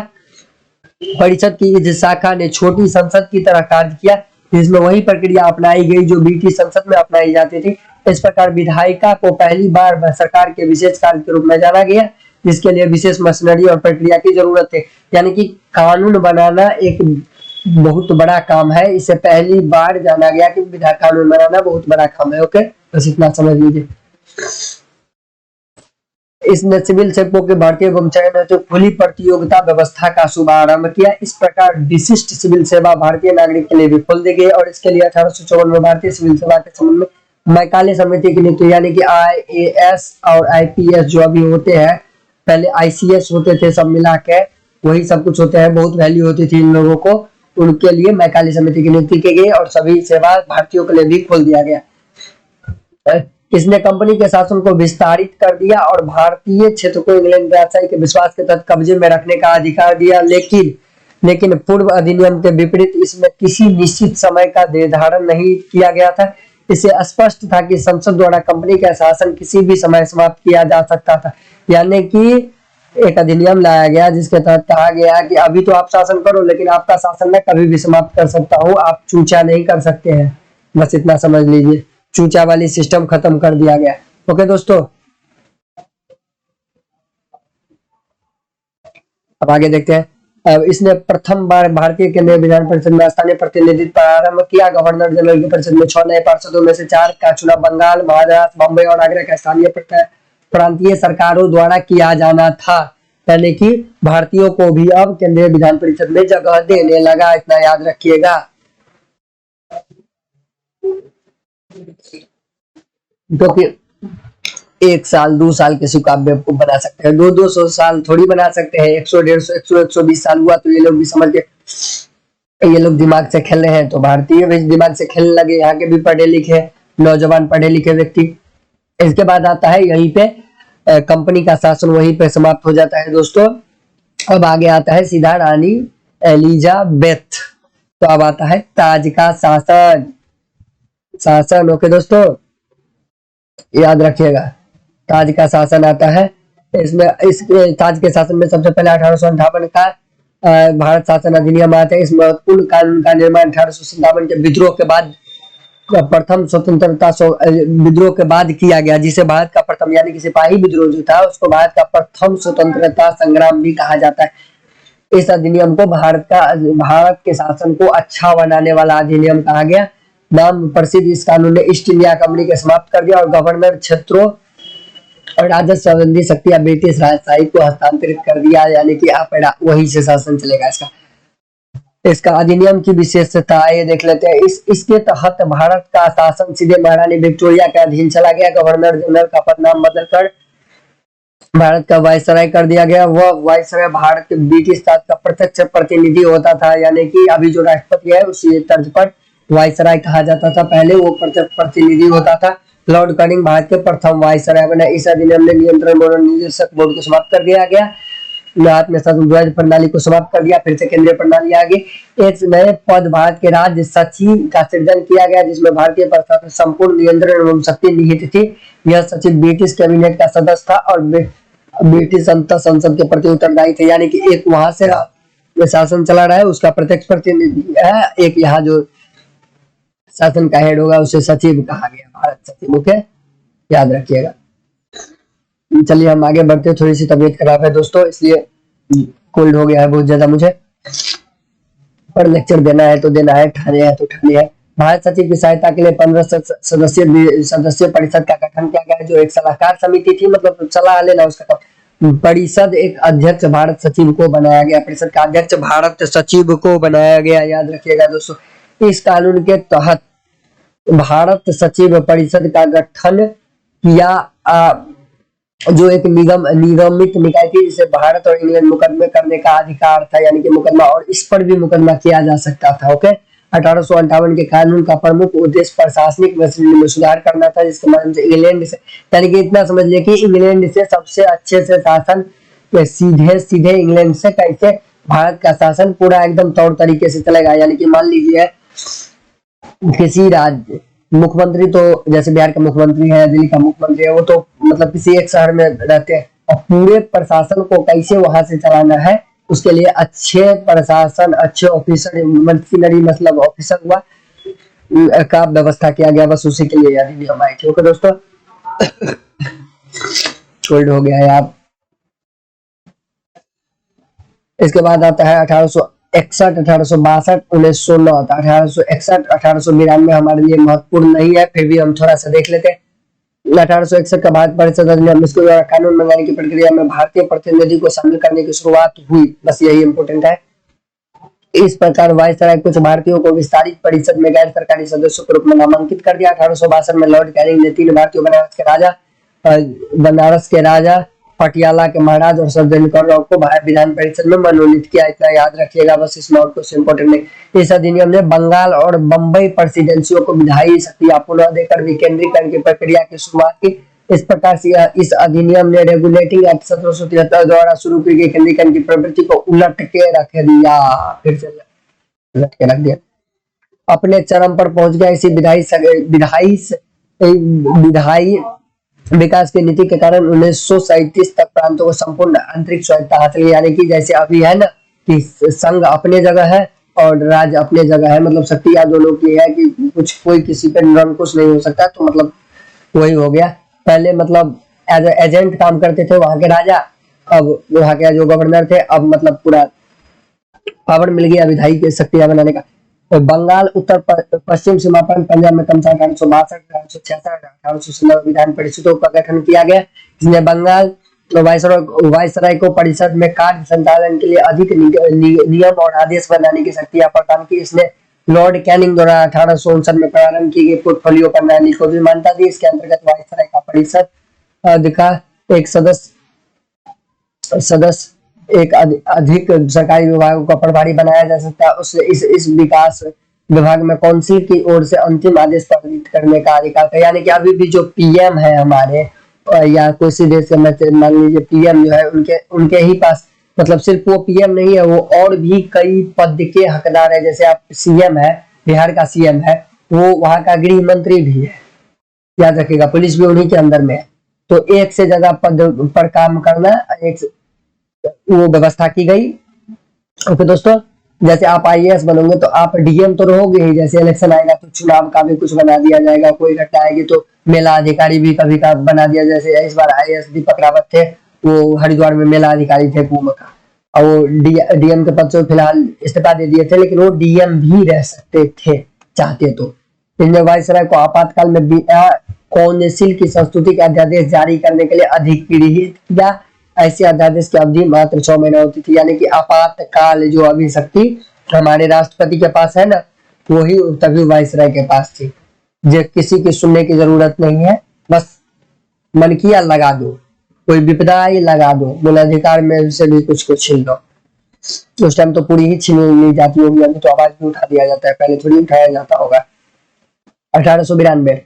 परिषद की इस शाखा ने छोटी संसद की तरह कार्य किया, जिसमें वही प्रक्रिया अपनाई गई जो ब्रिटिश संसद में अपनाई जाती थी। इस प्रकार विधायिका को पहली बार सरकार के विशेष कार्य के रूप में जाना गया, जिसके लिए विशेष मशीनरी और प्रक्रिया की जरूरत है। यानी कि कानून बनाना एक बहुत बड़ा काम है, इसे पहली बार जाना गया कि विधायक कानून बनाना बहुत बड़ा काम है। ओके, बस इतना समझ लीजिए। इसने सिविल सेवकों के भारतीय एवं चयन हेतु खुली प्रतियोगिता व्यवस्था का शुभारंभ किया। इस प्रकार विशिष्ट सिविल सेवा भारतीय नागरिक के लिए भी खोल दी गई और इसके लिए 1854 में भारतीय सिविल सेवा के संबंध में मैकाले समिति की नीति, यानी कि आईएएस और आईपीएस जो अभी होते हैं, पहले आईसीएस होते थे, सब मिला के वही सब कुछ होते हैं, बहुत वैल्यू होती थी इन लोगों को, उनके लिए मैकाले समिति की नीति की गई और सभी सेवा भारतीयों के लिए भी खोल दिया गया। इसने कंपनी के शासन को विस्तारित कर दिया और भारतीय क्षेत्र को इंग्लैंड राजशाही के विश्वास के तहत कब्जे में रखने का अधिकार दिया। लेकिन पूर्व अधिनियम के विपरीत इसमें किसी निश्चित समय का निर्धारण नहीं किया गया था। इससे स्पष्ट था कि संसद द्वारा कंपनी का शासन किसी भी समय समाप्त किया जा सकता था। यानी कि एक अधिनियम लाया गया जिसके तहत कहा गया कि अभी तो आप शासन करो, लेकिन आपका शासन मैं कभी भी समाप्त कर सकता हूँ, आप चूचा नहीं कर सकते हैं। बस इतना समझ लीजिए, चूचा वाली सिस्टम खत्म कर दिया गया। ओके दोस्तों, अब आगे देखते हैं। इसने प्रथम बार भारतीय केंद्रीय विधान परिषद में स्थानीय प्रतिनिधित्व प्रारंभ किया। गवर्नर जनरल की परिषद में 6 नए पार्षदों में से 4 का चुनाव बंगाल, महाराष्ट्र, बम्बई और आगरा का स्थानीय प्रांतीय सरकारों द्वारा किया जाना था। यानी कि भारतीयों को भी अब केंद्रीय विधान परिषद में जगह देने लगा, इतना याद रखिएगा। क्योंकि 1 साल 2 साल किसी को आप बेवकूफ बना सकते हैं, 200 साल थोड़ी बना सकते हैं। 100 150 120 साल हुआ तो ये लोग भी समझ के, ये लोग दिमाग से खेल रहे हैं, तो भारतीय भी दिमाग से खेलने लगे, यहाँ के भी पढ़े लिखे नौजवान पढ़े लिखे व्यक्ति। इसके बाद आता है यहीं पे कंपनी का शासन वहीं पे समाप्त हो जाता है दोस्तों। अब आगे आता है सीधा रानी एलिजाबेथ। तो अब आता है ताज का शासन। ओके दोस्तों, याद रखिएगा, ताज का शासन आता है। इसमें इस ताज के शासन में सबसे पहले 1858 का भारत शासन अधिनियम आता है। इस महत्वपूर्ण कानून का निर्माण 1857 के विद्रोह के बाद, प्रथम स्वतंत्रता विद्रोह के बाद किया गया, जिसे भारत का प्रथम यानी कि सिपाही विद्रोह जो था उसको भारत का प्रथम स्वतंत्रता संग्राम भी कहा जाता है। इस अधिनियम को भारत के शासन को अच्छा बनाने वाला अधिनियम कहा गया। नाम प्रसिद्ध इस कानून ने ईस्ट इंडिया कंपनी के समाप्त कर दिया और गवर्नर क्षेत्रों और राजस्व संबंधी शक्तियां ब्रिटिश राजशाही को हस्तांतरित कर दिया। यानी कि आप वही से शासन चलेगा। इसका अधिनियम की विशेषता ये देख लेते हैं। इसके तहत भारत का शासन सीधे महारानी विक्टोरिया के अधीन चला गया। गवर्नर जनरल का पद नाम बदलकर भारत का वायसराय कर दिया गया। वह वायसराय भारत के ब्रिटिश ताज का प्रत्यक्ष प्रतिनिधि होता था। यानी कि अभी जो राष्ट्रपति है उसी तर्ज पर वायसराय कहा जाता था, पहले वो प्रत्यक्ष प्रतिनिधि होता था। लॉर्ड कैनिंग भारत के प्रथम वायसराय बने। इस अधिनियम ने नियंत्रण बोर्ड और निदेशक बोर्ड को समाप्त कर दिया गया। भारत में शासन प्रणाली को समाप्त कर दिया, फिर से केंद्रीय प्रणाली आ गई। एक नए पद भारत के राज्य सचिव का सृजन किया गया, जिसमें भारतीय प्रशासन संपूर्ण नियंत्रण एवं शक्ति निहित थी। यह सचिव ब्रिटिश कैबिनेट का सदस्य था और ब्रिटिश संसद के प्रति उत्तरदायी थे। यानी कि एक वहां से शासन चला रहा है उसका प्रत्यक्ष प्रतिनिधि है, एक यहाँ जो शासन का हेड होगा उसे सचिव कहा गया, भारत सचिव। ओके, याद रखिएगा। चलिए हम आगे बढ़ते हैं। थोड़ी सी तबीयत खराब है दोस्तों, इसलिए कोल्ड हो गया है बहुत ज्यादा मुझे, पर लेक्चर देना है तो देना है, ठाने है तो ठाने है। भारत सचिव की सहायता के लिए 15 सदस्यीय परिषद का गठन किया गया, जो एक सलाहकार समिति थी, मतलब सलाह लेना उसका काम। परिषद एक अध्यक्ष भारत सचिव को बनाया गया, परिषद का अध्यक्ष भारत सचिव को बनाया गया, याद रखिएगा दोस्तों। इस कानून के तहत भारत सचिव परिषद का गठन किया, जो एक निगमित निकाय थी, जिसे भारत और इंग्लैंड मुकदमे करने का अधिकार था, यानी कि मुकदमा, और इस पर भी मुकदमा किया जा सकता था। ओके, 1858 के कानून का प्रमुख उद्देश्य प्रशासनिक में सुधार करना था, जिसके माध्यम से इंग्लैंड से, यानी कि इतना समझ लिया कि इंग्लैंड से सबसे अच्छे से शासन सीधे इंग्लैंड से कैसे भारत का शासन पूरा एकदम तौर तरीके से चलेगा। यानी कि मान लीजिए किसी राज्य मुख्यमंत्री, तो जैसे बिहार का मुख्यमंत्री है, दिल्ली का मुख्यमंत्री है, वो तो मतलब किसी एक शहर में रहते हैं, और पूरे प्रशासन को कैसे वहां से चलाना है उसके लिए अच्छे प्रशासन, अच्छे ऑफिसर, मशीनरी मतलब ऑफिसर हुआ का व्यवस्था किया गया, बस उसी के लिए अधिनियम आए थे। ओके दोस्तों, कोल्ड हो गया है आप। इसके बाद आता है 1861, 1862, 1909। 1861, 1892 हमारे लिए महत्वपूर्ण नहीं है, फिर भी हम थोड़ा सा देख लेते हैं। 1861 का भारत परिषद अधिनियम, इसके द्वारा कानून बनाने की प्रक्रिया में भारतीय प्रतिनिधि को शामिल करने की शुरुआत हुई, बस यही इंपोर्टेंट है। इस प्रकार वायसराय कुछ भारतीयों को विस्तारित परिषद में गैर सरकारी सदस्यों के रूप में नामांकित कर दिया। 1862 में लॉर्ड कैनिंग ने 3 भारतीयों, बनारस के राजा, पटियाला के महाराज और सर दिनकर को विधान परिषद में मनोनीत किया। इतना याद रखिएगा, बस इस नोट को इंपोर्टेंट नहीं। इस अधिनियम ने बंगाल और बंबई प्रेसिडेंसियों को विधायी शक्तियां पुनः देकर विकेंद्रीकरण की प्रक्रिया की शुरुआत की। इस प्रकार से इस अधिनियम ने रेगुलेटिंग एक्ट 1773 द्वारा शुरू की गई केंद्रीकरण की प्रवृत्ति को उलट के रख दिया, फिर से उलट के रख दिया, अपने चरम पर पहुंच गया। इसी विधायी विकास की नीति के कारण 1937 तक प्रांतों को संपूर्ण आंतरिक स्वायत्तता हासिल है। यानी कि जैसे अभी है ना कि संघ अपने जगह है और राज्य अपने जगह है, मतलब शक्तियां दोनों की है कि कुछ कोई किसी पे निरंकुश नहीं हो सकता, तो मतलब वही हो गया। पहले मतलब एज एजेंट काम करते थे वहां के राजा, अब वहां के जो गवर्नर थे, अब मतलब पूरा पावर मिल गया विधायी की शक्तियां बनाने का। तो बंगाल उत्तर पश्चिम सीमा पर पंजाब में क्रमशः 1862, 1866, 1816 विधान परिषदों का गठन किया गया। इसने बंगाल वायसराय को परिषद में कार्य संचालन के लिए अधिक नियम और आदेश बनाने की शक्तियां प्रदान की। इसने लॉर्ड कैनिंग द्वारा 1859 में प्रारंभ की गई पोर्टफोलियो प्रणाली को भी मान्यता दी। इसके अंतर्गत वायसराय का परिषद का एक सदस्य एक अधिक सरकारी विभागों का प्रभारी बनाया जा सकता है। उससे इस विकास विभाग में काउंसिल की ओर से अंतिम आदेश पारित करने का अधिकार था। यानी कि अभी भी जो पीएम है हमारे या किसी देश के मान लीजिए पीएम जो है उनके ही पास, मतलब सिर्फ वो पीएम नहीं है, वो और भी कई पद के हकदार है। जैसे आप सीएम है, बिहार का सीएम है, वो वहां का गृह मंत्री भी है, याद रखिएगा, पुलिस भी उन्हीं के अंदर में है। तो एक से ज्यादा पद पर काम करना वो व्यवस्था की गई। ओके दोस्तों, जैसे आप आईएएस बनोगे तो आप डीएम तो रहोगे ही, जैसे इलेक्शन आएगा तो चुनाव का भी कुछ बना दिया जाएगा, कोई घटना आएगी तो मेला अधिकारी भी कभी का बना दिया। जैसे इस बार आईएएस दीपक रावत थे, वो हरिद्वार में मेला अधिकारी थे कुंभ का, और वो डीएम के पद से फिलहाल इस्तीफा दे दिए थे, लेकिन वो डीएम भी रह सकते थे चाहते तो। इनने वायसराय को आपातकाल में काउंसिल की संस्तुति के अध्यादेश जारी करने के लिए अधिकृत किया। ऐसे अध्यादेश की अवधि मात्र 6 महीने होती थी। यानी कि आपातकाल जो अभी शक्ति हमारे राष्ट्रपति के पास है ना, वही तभी वायसराय के पास थी। जो किसी की सुनने की जरूरत नहीं है, बस मन किया लगा दो, कोई विपदा आई लगा दो, मूलाधिकार में से भी कुछ छीन लो। उस टाइम तो पूरी ही छीन ली जाती होगी, अभी तो आवाज भी उठा दिया जाता है, पहले थोड़ी उठाया जाता होगा। 1892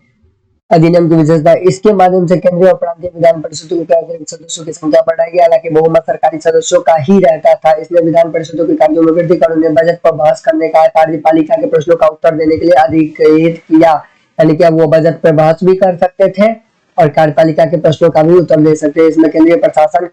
अधिनियम की विशेषता, इसके माध्यम से केंद्रीय और प्रांतीय विधान परिषदों के अतिरिक्त सदस्यों की संख्या बढ़ाई गई। हालांकि बहुमत सरकारी सदस्यों का ही रहता था। इसने विधान परिषदों के कार्यों में वृद्धि कर उन्हें बजट पर बहस करने का, कार्यपालिका के प्रश्नों का उत्तर देने के लिए अधिकृत किया। यानी कि अब वो बजट पर बहस भी कर सकते थे और कार्यपालिका के प्रश्नों का भी उत्तर दे सकते। इसमें केंद्रीय प्रशासन,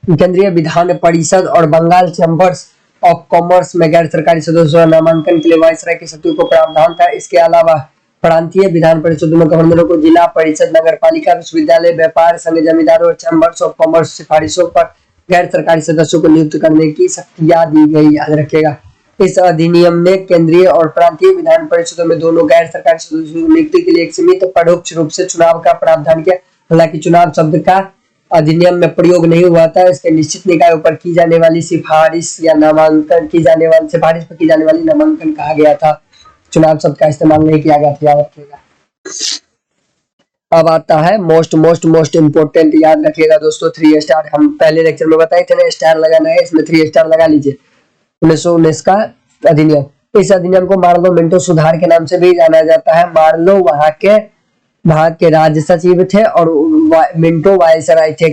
केंद्रीय विधान परिषद और बंगाल चैम्बर्स ऑफ कॉमर्स में गैर सरकारी सदस्यों नामांकन के लिए वायसराय की शक्ति को प्रावधान था। इसके अलावा प्रांतीय विधान परिषदों में गवर्नरों को जिला परिषद, नगर पालिका, विश्वविद्यालय, व्यापार संघ, जमींदारों और चैम्बर्स ऑफ कॉमर्स सिफारिशों पर गैर सरकारी सदस्यों को नियुक्त करने की शक्तियां दी गई, याद रखिएगा। इस अधिनियम ने केंद्रीय और प्रांतीय विधान परिषदों में दोनों गैर सरकारी सदस्यों की नियुक्ति के लिए एक सीमित परोक्ष रूप से चुनाव का प्रावधान किया। हालांकि चुनाव शब्द का अधिनियम में प्रयोग नहीं हुआ था। इसके निश्चित निकायों पर की जाने वाली सिफारिश या नामांकन की जाने वाली सिफारिश पर की जाने वाली नामांकन कहा गया था। चुनाव शब्द का इस्तेमाल नहीं किया गया था, याद रखिएगा। अब आता है मोस्ट इंपोर्टेंट, याद रखिएगा दोस्तों, 3 स्टार। हम पहले लेक्चर में बताए थे ना, स्टार लगाना है, इसमें 3 स्टार लगा लीजिए। 1919 का अधिनियम। इस अधिनियम को मार्लो मिंटो सुधार के नाम से भी जाना जाता है। मार्लो वहां के राज्य सचिव थे और मिंटो वायसराय थे।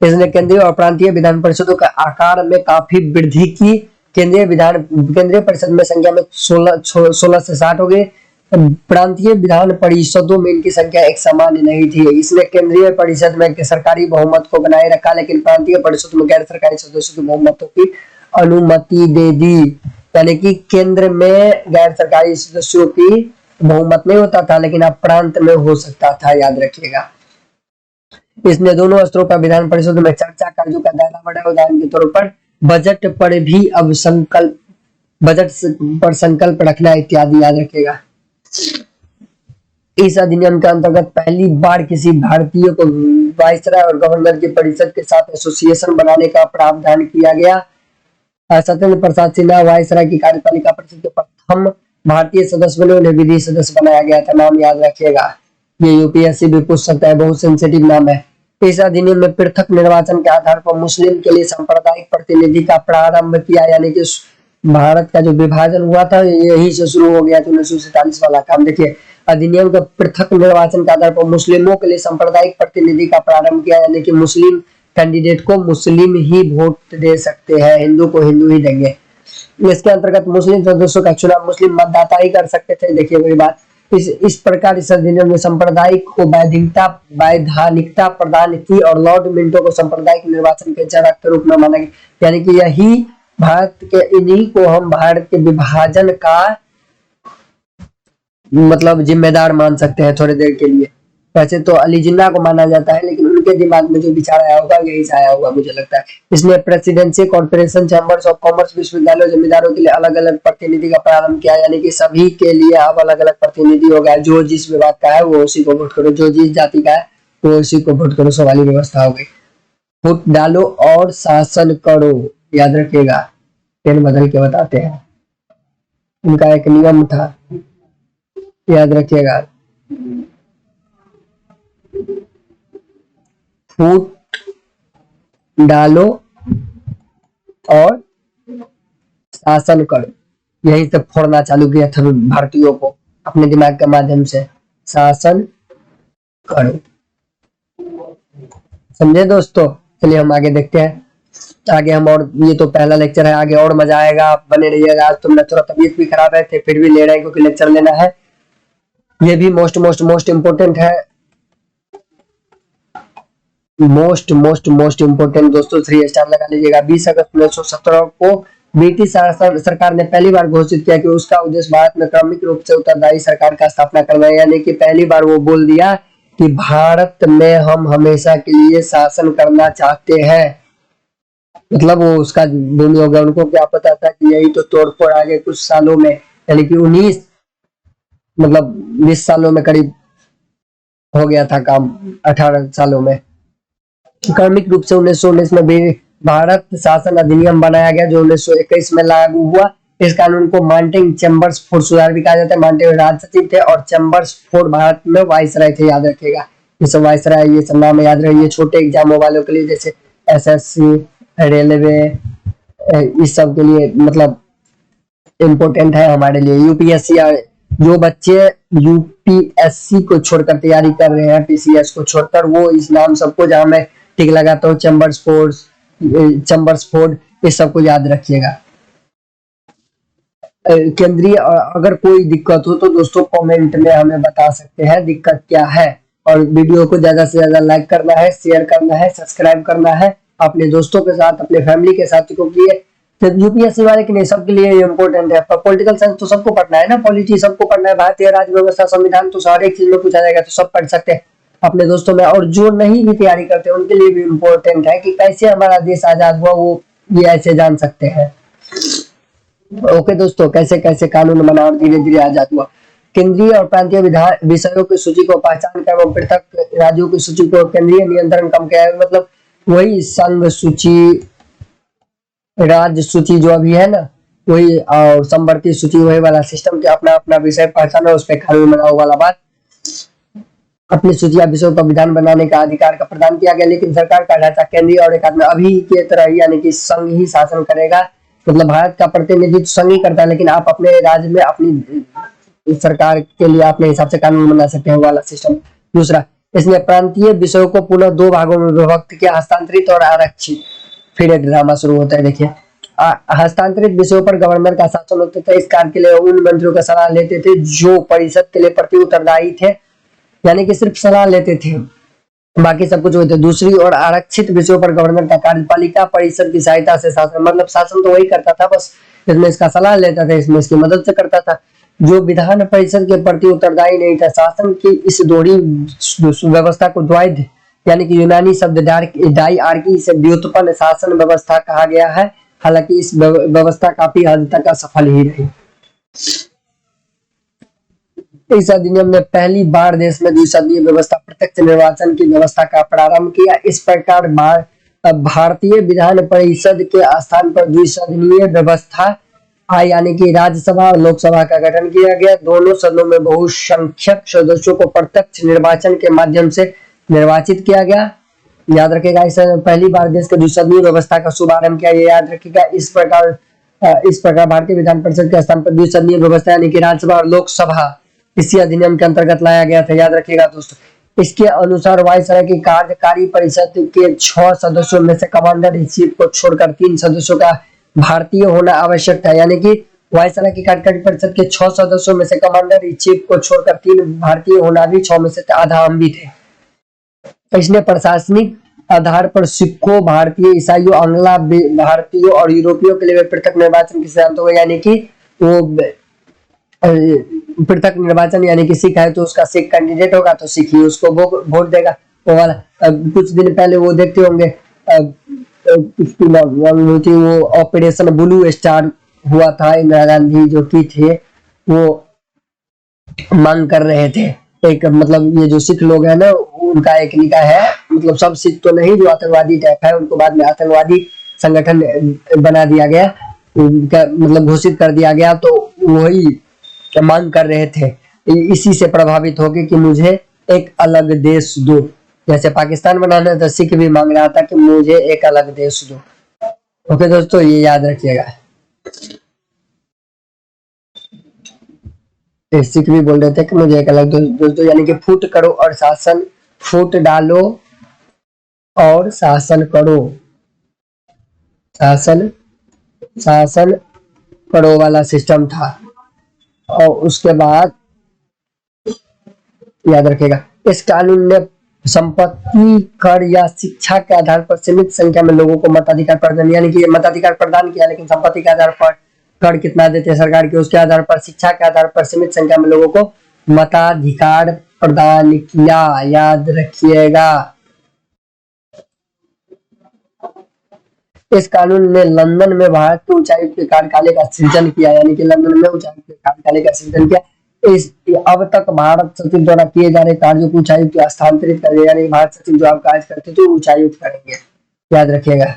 इसने केंद्रीय और प्रांतीय विधान परिषदों के आकार में काफी वृद्धि की। केंद्रीय परिषद में संख्या में 16 से 60 हो गए। प्रांतीय विधान परिषदों में इनकी संख्या एक समान नहीं थी। इसने केंद्रीय परिषद में सरकारी बहुमत को बनाए रखा, लेकिन प्रांतीय परिषद में गैर सरकारी सदस्यों की बहुमतों की अनुमति दे दी। यानी कि केंद्र में गैर सरकारी सदस्यों की बहुमत नहीं होता था, लेकिन अब प्रांत में हो सकता था, याद रखिएगा। इसने दोनों स्तरों पर विधान परिषद में चर्चा कार्यों का दायरा बढ़ाया। उदाहरण के तौर पर बजट पर भी अब बजट पर संकल्प रखना इत्यादि, याद रखिएगा। इस अधिनियम के अंतर्गत पहली बार किसी भारतीय को वायसराय और गवर्नर की परिषद के साथ एसोसिएशन बनाने का प्रावधान किया गया। सत्येंद्र प्रसाद सिन्हा वायसराय की कार्यपालिका परिषद के प्रथम भारतीय सदस्य बने, उन्हें विधि सदस्य बनाया गया था। नाम याद रखिएगा, ये यूपीएससी भी पूछ सकता है, बहुत सेंसिटिव नाम है। इस अधिनियम में पृथक निर्वाचन के आधार पर मुस्लिम के लिए सांप्रदायिक प्रतिनिधि का प्रारंभ किया। यानी कि भारत का जो विभाजन हुआ था यही से शुरू हो गया था, 1947 वाला काम। देखिए, अधिनियम के पृथक निर्वाचन के आधार पर मुस्लिमों के लिए सांप्रदायिक प्रतिनिधि का प्रारंभ किया। यानी कि मुस्लिम कैंडिडेट को मुस्लिम ही वोट दे सकते हैं, हिंदू को हिंदू ही देंगे। इसके अंतर्गत मुस्लिम सदस्यों का चुनाव मुस्लिम मतदाता ही कर सकते थे। देखिए वही बात, इस प्रकार इस अधिनियम ने सांप्रदायिक को वैधानिकता प्रदान की और लॉर्ड मिंटो को सांप्रदायिक निर्वाचन के जनक के रूप में माना गया। यानी कि यही भारत के, इन्हीं को हम भारत के विभाजन का मतलब जिम्मेदार मान सकते हैं थोड़ी देर के लिए। वैसे तो अली जिन्ना को माना जाता है, लेकिन उनके दिमाग में जो विचार आया होगा यही से आया होगा मुझे लगता है। इसने presidency, corporation, chambers of commerce, विश्वविद्यालय, जमींदारों के लिए अलग अलग प्रतिनिधि का प्रारंभ किया, यानी कि सभी के लिए अब अलग अलग प्रतिनिधि हो गया। जो जिस विभाग का है वो उसी को वोट करो, जो जिस जाति का है वो उसी को वोट करो, सवाली व्यवस्था हो गई। फुट डालो और शासन करो, याद रखिएगा, पेन बदल के बताते हैं, उनका एक नियम था, याद रखिएगा। फूट डालो और शासन करो, यही से फोड़ना चालू किया था भारतीयों को अपने दिमाग के माध्यम से, शासन करो। समझे दोस्तों? चलिए हम आगे देखते हैं। आगे हम, और ये तो पहला लेक्चर है, आगे और मजा आएगा, आप बने रहिएगा। आज तो मेरा थोड़ा तबीयत भी खराब है, फिर भी ले रहे हैं क्योंकि लेक्चर लेना है। ये भी मोस्ट इम्पोर्टेंट है, मोस्ट इम्पोर्टेंट दोस्तों, 3 स्टार लगा लीजिएगा। 20 अगस्त 1917 को ब्रिटिश सरकार ने पहली बार घोषित किया कि उसका उद्देश्य भारत में क्रमिक रूप से उत्तरदायी सरकार का स्थापना करना है, यानी कि पहली बार वो बोल दिया कि भारत में हम हमेशा के लिए शासन करना चाहते हैं। मतलब वो उसका भूमि हो गया, उनको क्या पता था कि यही तो तोड़फोड़ आगे कुछ सालों में, यानी कि 20 सालों में करीब हो गया था काम, 18 सालों में। क्रमिक रूप से 1919 में भी भारत शासन अधिनियम बनाया गया जो 1921 में लागू हुआ। इस कानून को मार्टिन चैम्बर्स फोर्ड सुधार भी कहा जाता है। मार्टिन राज सचिव थे और चैम्बर्स फोर्ड भारत में वाइसराय थे, याद रखिएगा। ये सब वाइसराय, ये सब नाम याद रखिए, छोटे एग्जामों वालों के लिए, जैसे एसएससी, रेलवे, इस सब के लिए मतलब इम्पोर्टेंट है हमारे लिए। यूपीएससी, जो बच्चे यूपीएससी को छोड़कर तैयारी कर रहे हैं, पीसीएस को छोड़कर, वो इस नाम सबको, जहां मैं टिक लगाता हूँ, चैम्बर्स फोर्ड, इस सबको याद रखिएगा। केंद्रीय, अगर कोई दिक्कत हो तो दोस्तों कमेंट में हमें बता सकते हैं दिक्कत क्या है। और वीडियो को ज्यादा से ज्यादा लाइक करना है, शेयर करना है, सब्सक्राइब करना है अपने दोस्तों के साथ, अपने फैमिली के साथ, क्योंकि यूपीएससी वाले के लिए, सबके लिए इम्पोर्टेंट है। पॉलिटिकल साइंस तो सबको पढ़ना है ना, पॉलिटी सबको पढ़ना है, भारतीय राज्य व्यवस्था, संविधान तो हर एक चीज में पूछा जाएगा, तो सब पढ़ सकते हैं अपने दोस्तों में। और जो नहीं भी तैयारी करते उनके लिए भी इम्पोर्टेंट है कि कैसे हमारा देश आजाद हुआ, वो ये ऐसे जान सकते हैं। ओके दोस्तों, कैसे कैसे कानून बना और धीरे धीरे आजाद हुआ। केंद्रीय और प्रांतीय विषयों की सूची को पहचान कर एवं पृथक राज्यों की सूची को केंद्रीय नियंत्रण कम किया है। मतलब वही संघ सूची, राज्य सूची जो अभी है ना, वही, और संवर्ती सूची, वही वाला सिस्टम के अपना अपना विषय पहचाना, उस पर कानून बनाओ वाला बात। अपनी सूची या विषयों का विधान बनाने का अधिकार का प्रदान किया गया, लेकिन सरकार का ढांचा केंद्रीय और एकात्म अभी के तरह ही, यानी कि संघ ही शासन करेगा। मतलब भारत का प्रतिनिधित्व संघ ही करता है, लेकिन आप अपने राज्य में अपनी सरकार के लिए अपने हिसाब से कानून बना सकते हैं, वाला सिस्टम। दूसरा, इसने प्रांतीय विषयों को पुनः 2 भागों में विभक्त किया, हस्तांतरित और आरक्षित। फिर एक ड्रामा शुरू होता है, देखिए। हस्तांतरित विषयों पर गवर्नर का शासन होता था। इस कार्य के लिए उन मंत्रियों का सलाह लेते थे जो परिषद के लिए प्रति उत्तरदायी थे, यानी कि सिर्फ सलाह लेते थे, बाकी सब कुछ होते। दूसरी ओर आरक्षित विषयों पर गवर्नर का कार्यपालिका परिषद की सहायता से शासन, मतलब शासन तो वही करता था, बस इसमें इसका सलाह लेता था, इसमें इसकी मदद से करता था। जो विधान परिषद के प्रति उत्तरदायी नहीं था, शासन की इस दोहरी व्यवस्था को द्वैध, यानी कि यूनानी शब्द डायआर्की से व्युत्पन्न शासन व्यवस्था कहा गया है। हालांकि इस व्यवस्था काफी हद तक असफल ही रही। इस अधिनियम ने पहली बार देश में द्विसदनीय व्यवस्था, प्रत्यक्ष निर्वाचन की व्यवस्था का प्रारंभ किया। इस प्रकार भारतीय विधान परिषद के स्थान पर द्विसदनीय व्यवस्था आई, यानी कि राज्यसभा और लोकसभा का गठन किया गया। दोनों सदनों में बहुसंख्यक सदस्यों को प्रत्यक्ष निर्वाचन के माध्यम से निर्वाचित किया गया। याद रखेगा, इस पहली बार देश के द्विसदनीय व्यवस्था का शुभारंभ किया, ये याद रखेगा। इस प्रकार भारतीय विधान परिषद के स्थान पर द्विसदनीय व्यवस्था, यानी कि राज्यसभा और लोकसभा, इसी अधिनियम के अंतर्गत लाया गया था, याद रखिएगा दोस्तों। इसके अनुसार वायसराय की कार्यकारी परिषद के 6 सदस्यों में से कमांडर इन चीफ को छोड़कर 3 सदस्यों का भारतीय होना आवश्यक था, यानी कि वायसराय की कार्यकारी परिषद के 6 सदस्यों में से कमांडर इन चीफ को छोड़कर 3 भारतीय होना भी, 6 में से आधा हम भी थे। इसने प्रशासनिक आधार पर सिखों, भारतीय, ईसाइयों, आंग्ला भारतीयों और यूरोपियों के लिए पृथक निर्वाचन के सिद्धांत हो, यानी कि वो पृथक निर्वाचन, यानी कि सिख है तो उसका सिख कैंडिडेट होगा तो सिख ही उसको वोट देगा, वो वाला। कुछ दिन पहले वो देखते होंगे वो ऑपरेशन ब्लू स्टार हुआ था, इंदिरा गांधी जो की थे वो मांग कर रहे थे। एक मतलब ये जो सिख लोग हैं ना, उनका एक निकाय है, मतलब सब सिख तो नहीं, जो आतंकवादी टाइप है उनको बाद में आतंकवादी संगठन बना दिया गया, उनका मतलब घोषित कर दिया गया, तो वही मांग कर रहे थे इसी से प्रभावित होके कि मुझे एक अलग देश दो। जैसे पाकिस्तान बनाना था, सिख भी मांग रहा था कि मुझे एक अलग देश दो। ओके दोस्तों, ये याद रखिएगा। सिख भी बोल रहे थे कि मुझे एक अलग देश दो, यानी कि फूट करो और शासन, फूट डालो और शासन करो, शासन शासन करो वाला सिस्टम था। और उसके बाद याद रखेगा, इस कानून ने संपत्ति कर या शिक्षा के आधार पर सीमित संख्या में लोगों को मताधिकार प्रदान, यानी कि मताधिकार प्रदान किया, लेकिन संपत्ति के आधार पर कर कितना देते हैं सरकार के, उसके आधार पर, शिक्षा के आधार पर सीमित संख्या में लोगों को मताधिकार प्रदान किया। याद रखिएगा। इस कानून ने लंदन में भारत के उच्चायुक्त के कार्यकाल का सृजन किया, यानी कि लंदन में उच्चायुक्त के कार्यकाल का सृजन किया। इस अब तक भारत सचिव द्वारा किए जा रहे कार्यों को उच्चायुक्त हस्तांतरित कर दिया, यानी भारत सचिव जो आप कार्य करते थे उच्चायुक्त करेंगे। याद रखिएगा।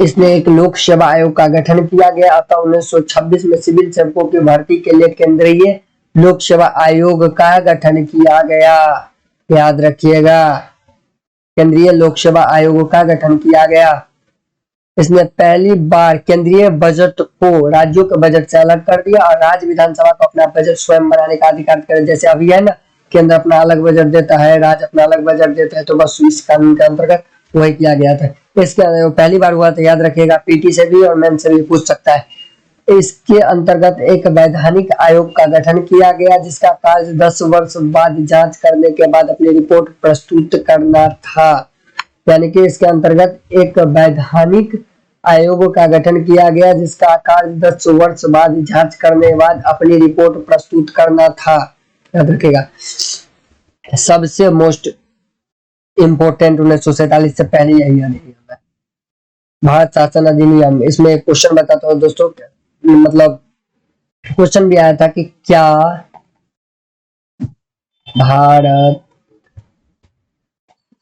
इसने एक लोक सेवा आयोग का गठन किया गया, अतः 1926 में सिविल सेवकों की भर्ती के लिए केंद्रीय लोक सेवा आयोग का गठन किया गया। याद रखिएगा, केंद्रीय लोक सेवा आयोग का गठन किया गया। इसने पहली बार केंद्रीय बजट को राज्यों के बजट से अलग कर दिया और राज्य विधानसभा को अपना बजट स्वयं बनाने का अधिकार कर, जैसे अभी है ना, केंद्र अपना अलग बजट देता है, राज्य अपना अलग बजट देता है, तो बस इस कानून के अंतर्गत वही किया गया था। इसके पहली बार हुआ था, याद रखिएगा, पीटी से भी और मेन से भी पूछ सकता है। इसके अंतर्गत एक वैधानिक आयोग का गठन किया गया, जिसका कार्य 10 वर्ष बाद जांच करने के बाद अपनी रिपोर्ट प्रस्तुत करना था। यानी कि इसके अंतर्गत एक वैधानिक आयोग का गठन किया गया, जिसका कार्य 10 वर्ष बाद जांच करने के बाद अपनी रिपोर्ट प्रस्तुत करना था। याद रखिएगा। सबसे मोस्ट इम्पोर्टेंट 1947 से पहले यही अधिनियम है, भारत शासन अधिनियम। इसमें एक क्वेश्चन बताता हूँ दोस्तों, मतलब क्वेश्चन भी आया था कि क्या भारत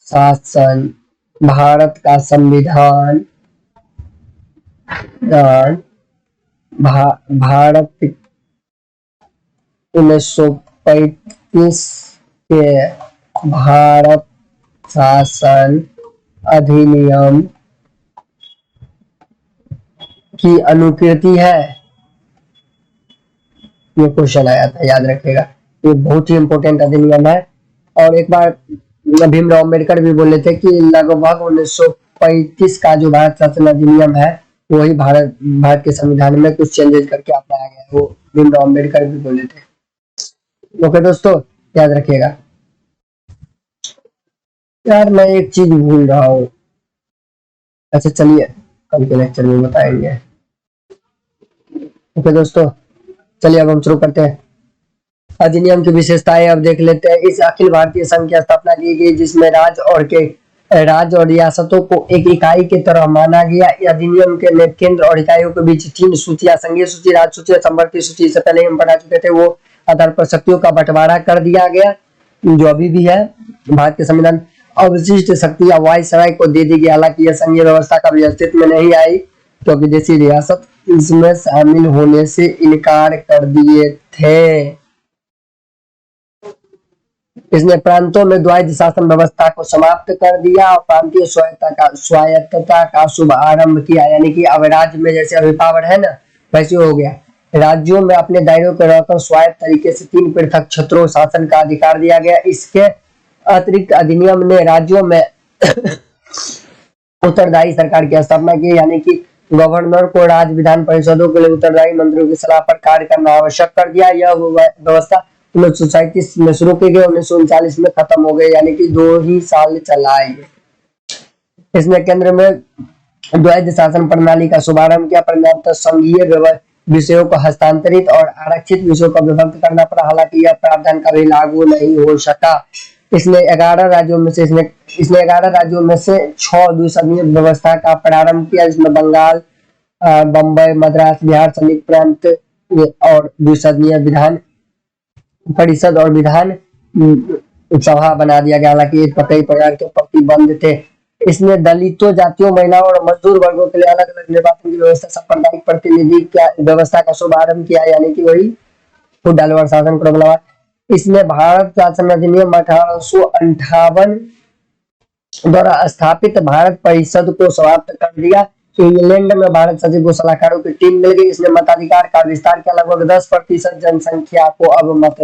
शासन, भारत का संविधान भारत 1935 के भारत शासन अधिनियम की अनुकृति है। ये क्वेश्चन आया था, याद रखिएगा। ये बहुत ही इंपॉर्टेंट अधिनियम है। और एक बार भीमराव अम्बेडकर भी बोले थे कि लगभग 1935 का जो भारत शासन अधिनियम है वही भारत के संविधान में कुछ चेंजेस करके अपनाया गया है, वो भीमराव अम्बेडकर भी बोले थे। ओके दोस्तों, याद रखिएगा। यार मैं एक चीज भूल रहा हूँ, अच्छा चलिए कल के लेक्चर में बताएंगे। ओके दोस्तों, चलिए अब हम शुरू करते हैं। अधिनियम की विशेषताएं अब देख लेते हैं। इस अखिल भारतीय संघ की स्थापना की गई, जिसमें राज्य और रियासतों को एक इकाई की तरह माना गया। अधिनियम के लिए केंद्र और इकाइयों के बीच 3 सूचियां, संघीय सूची, राज्य सूची और समवर्ती सूची, से पहले हम पढ़ा चुके थे, वो आधार पर शक्तियों का बंटवारा कर दिया गया, जो अभी भी है भारत के संविधान। अवशिष्ट शक्तियां वायसराय को दे दी गई, हालांकि यह संघीय व्यवस्था का भी अस्तित्व में नहीं आई, तो विदेशी रियासत इसमें शामिल होने से इनकार कर दिए थे। इसने प्रांतों में द्वैध शासन व्यवस्था को समाप्त कर दिया और प्रांतीय स्वायत्तता का शुभ आरंभ किया, यानी कि अब राज्य में जैसे अभी पावर है ना, वैसे हो गया। राज्यों में अपने दायरों के रहकर स्वायत्त तरीके से 3 पृथक क्षेत्रों शासन का अधिकार दिया गया। इसके अतिरिक्त अधिनियम ने राज्यों में उत्तरदायी सरकार की स्थापना की, यानी कि गवर्नर को राज्य विधान परिषदों के लिए उत्तरदायी मंत्रियों की सलाह पर कार्य करना आवश्यक कर दिया। यह व्यवस्था 1937 में शुरू की गई, 1939 में खत्म हो गई, यानी कि 2 ही साल चला है। इसने केंद्र में द्वैध शासन प्रणाली का शुभारंभ किया, परिणामतः संघीय विषयों को हस्तांतरित और आरक्षित विषयों को विभक्त करना पड़ा। हालांकि यह प्रावधान कभी लागू नहीं हो सका। इसने 11 राज्यों में से 6 द्विसदनीय व्यवस्था का प्रारंभ किया, जिसमें बंगाल, बम्बई, मद्रास, बिहार संयुक्त प्रांत और द्विसदनीय विधान परिषद और विधान सभा बना दिया गया। हालांकि कई प्रकार के प्रतिबंध थे। इसने दलितों, जातियों, महिलाओं और मजदूर वर्गों के लिए अलग अलग निर्वाचन की व्यवस्था, सांप्रदायिक प्रतिनिधि व्यवस्था का शुभारंभ किया, यानी कि वही फुटडालवर शासन प्रबलवा। इसने भारत शासन अधिनियम 1858 द्वारा स्थापित भारत परिषद को समाप्त कर दिया। इंग्लैंड में भारत सचिव को सलाहकारों की टीम मिल गई। इसने मताधिकार का विस्तार किया। लगभग 10% जनसंख्या को अब मत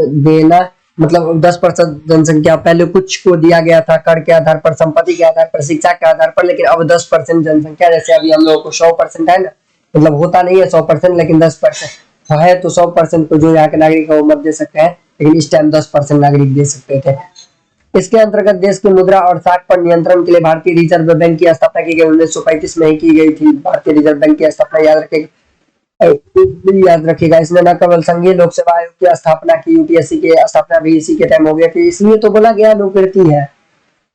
देना, मतलब 10% जनसंख्या, पहले कुछ को दिया गया था कर के आधार पर, संपत्ति के आधार पर, शिक्षा के आधार पर, लेकिन अब 10% जनसंख्या, जैसे अभी हम लोगों को 100% है ना, मतलब होता नहीं है 100%, लेकिन 10% है। तो 100% को जो यहाँ के नागरिक है वो मत दे सकते हैं, लेकिन इस टाइम 10% नागरिक दे सकते थे। इसके अंतर्गत देश की मुद्रा और साख पर नियंत्रण के लिए भारतीय रिजर्व बैंक की स्थापना की गई। 1935 में ही की गई थी भारतीय रिजर्व बैंक की स्थापना, याद रखिएगा। इसने न केवल संघीय लोक सेवा आयोग की स्थापना की, यूपीएससी की स्थापना भी इसी के टाइम हो गया थी। इसलिए तो बोला गया अनुकृति है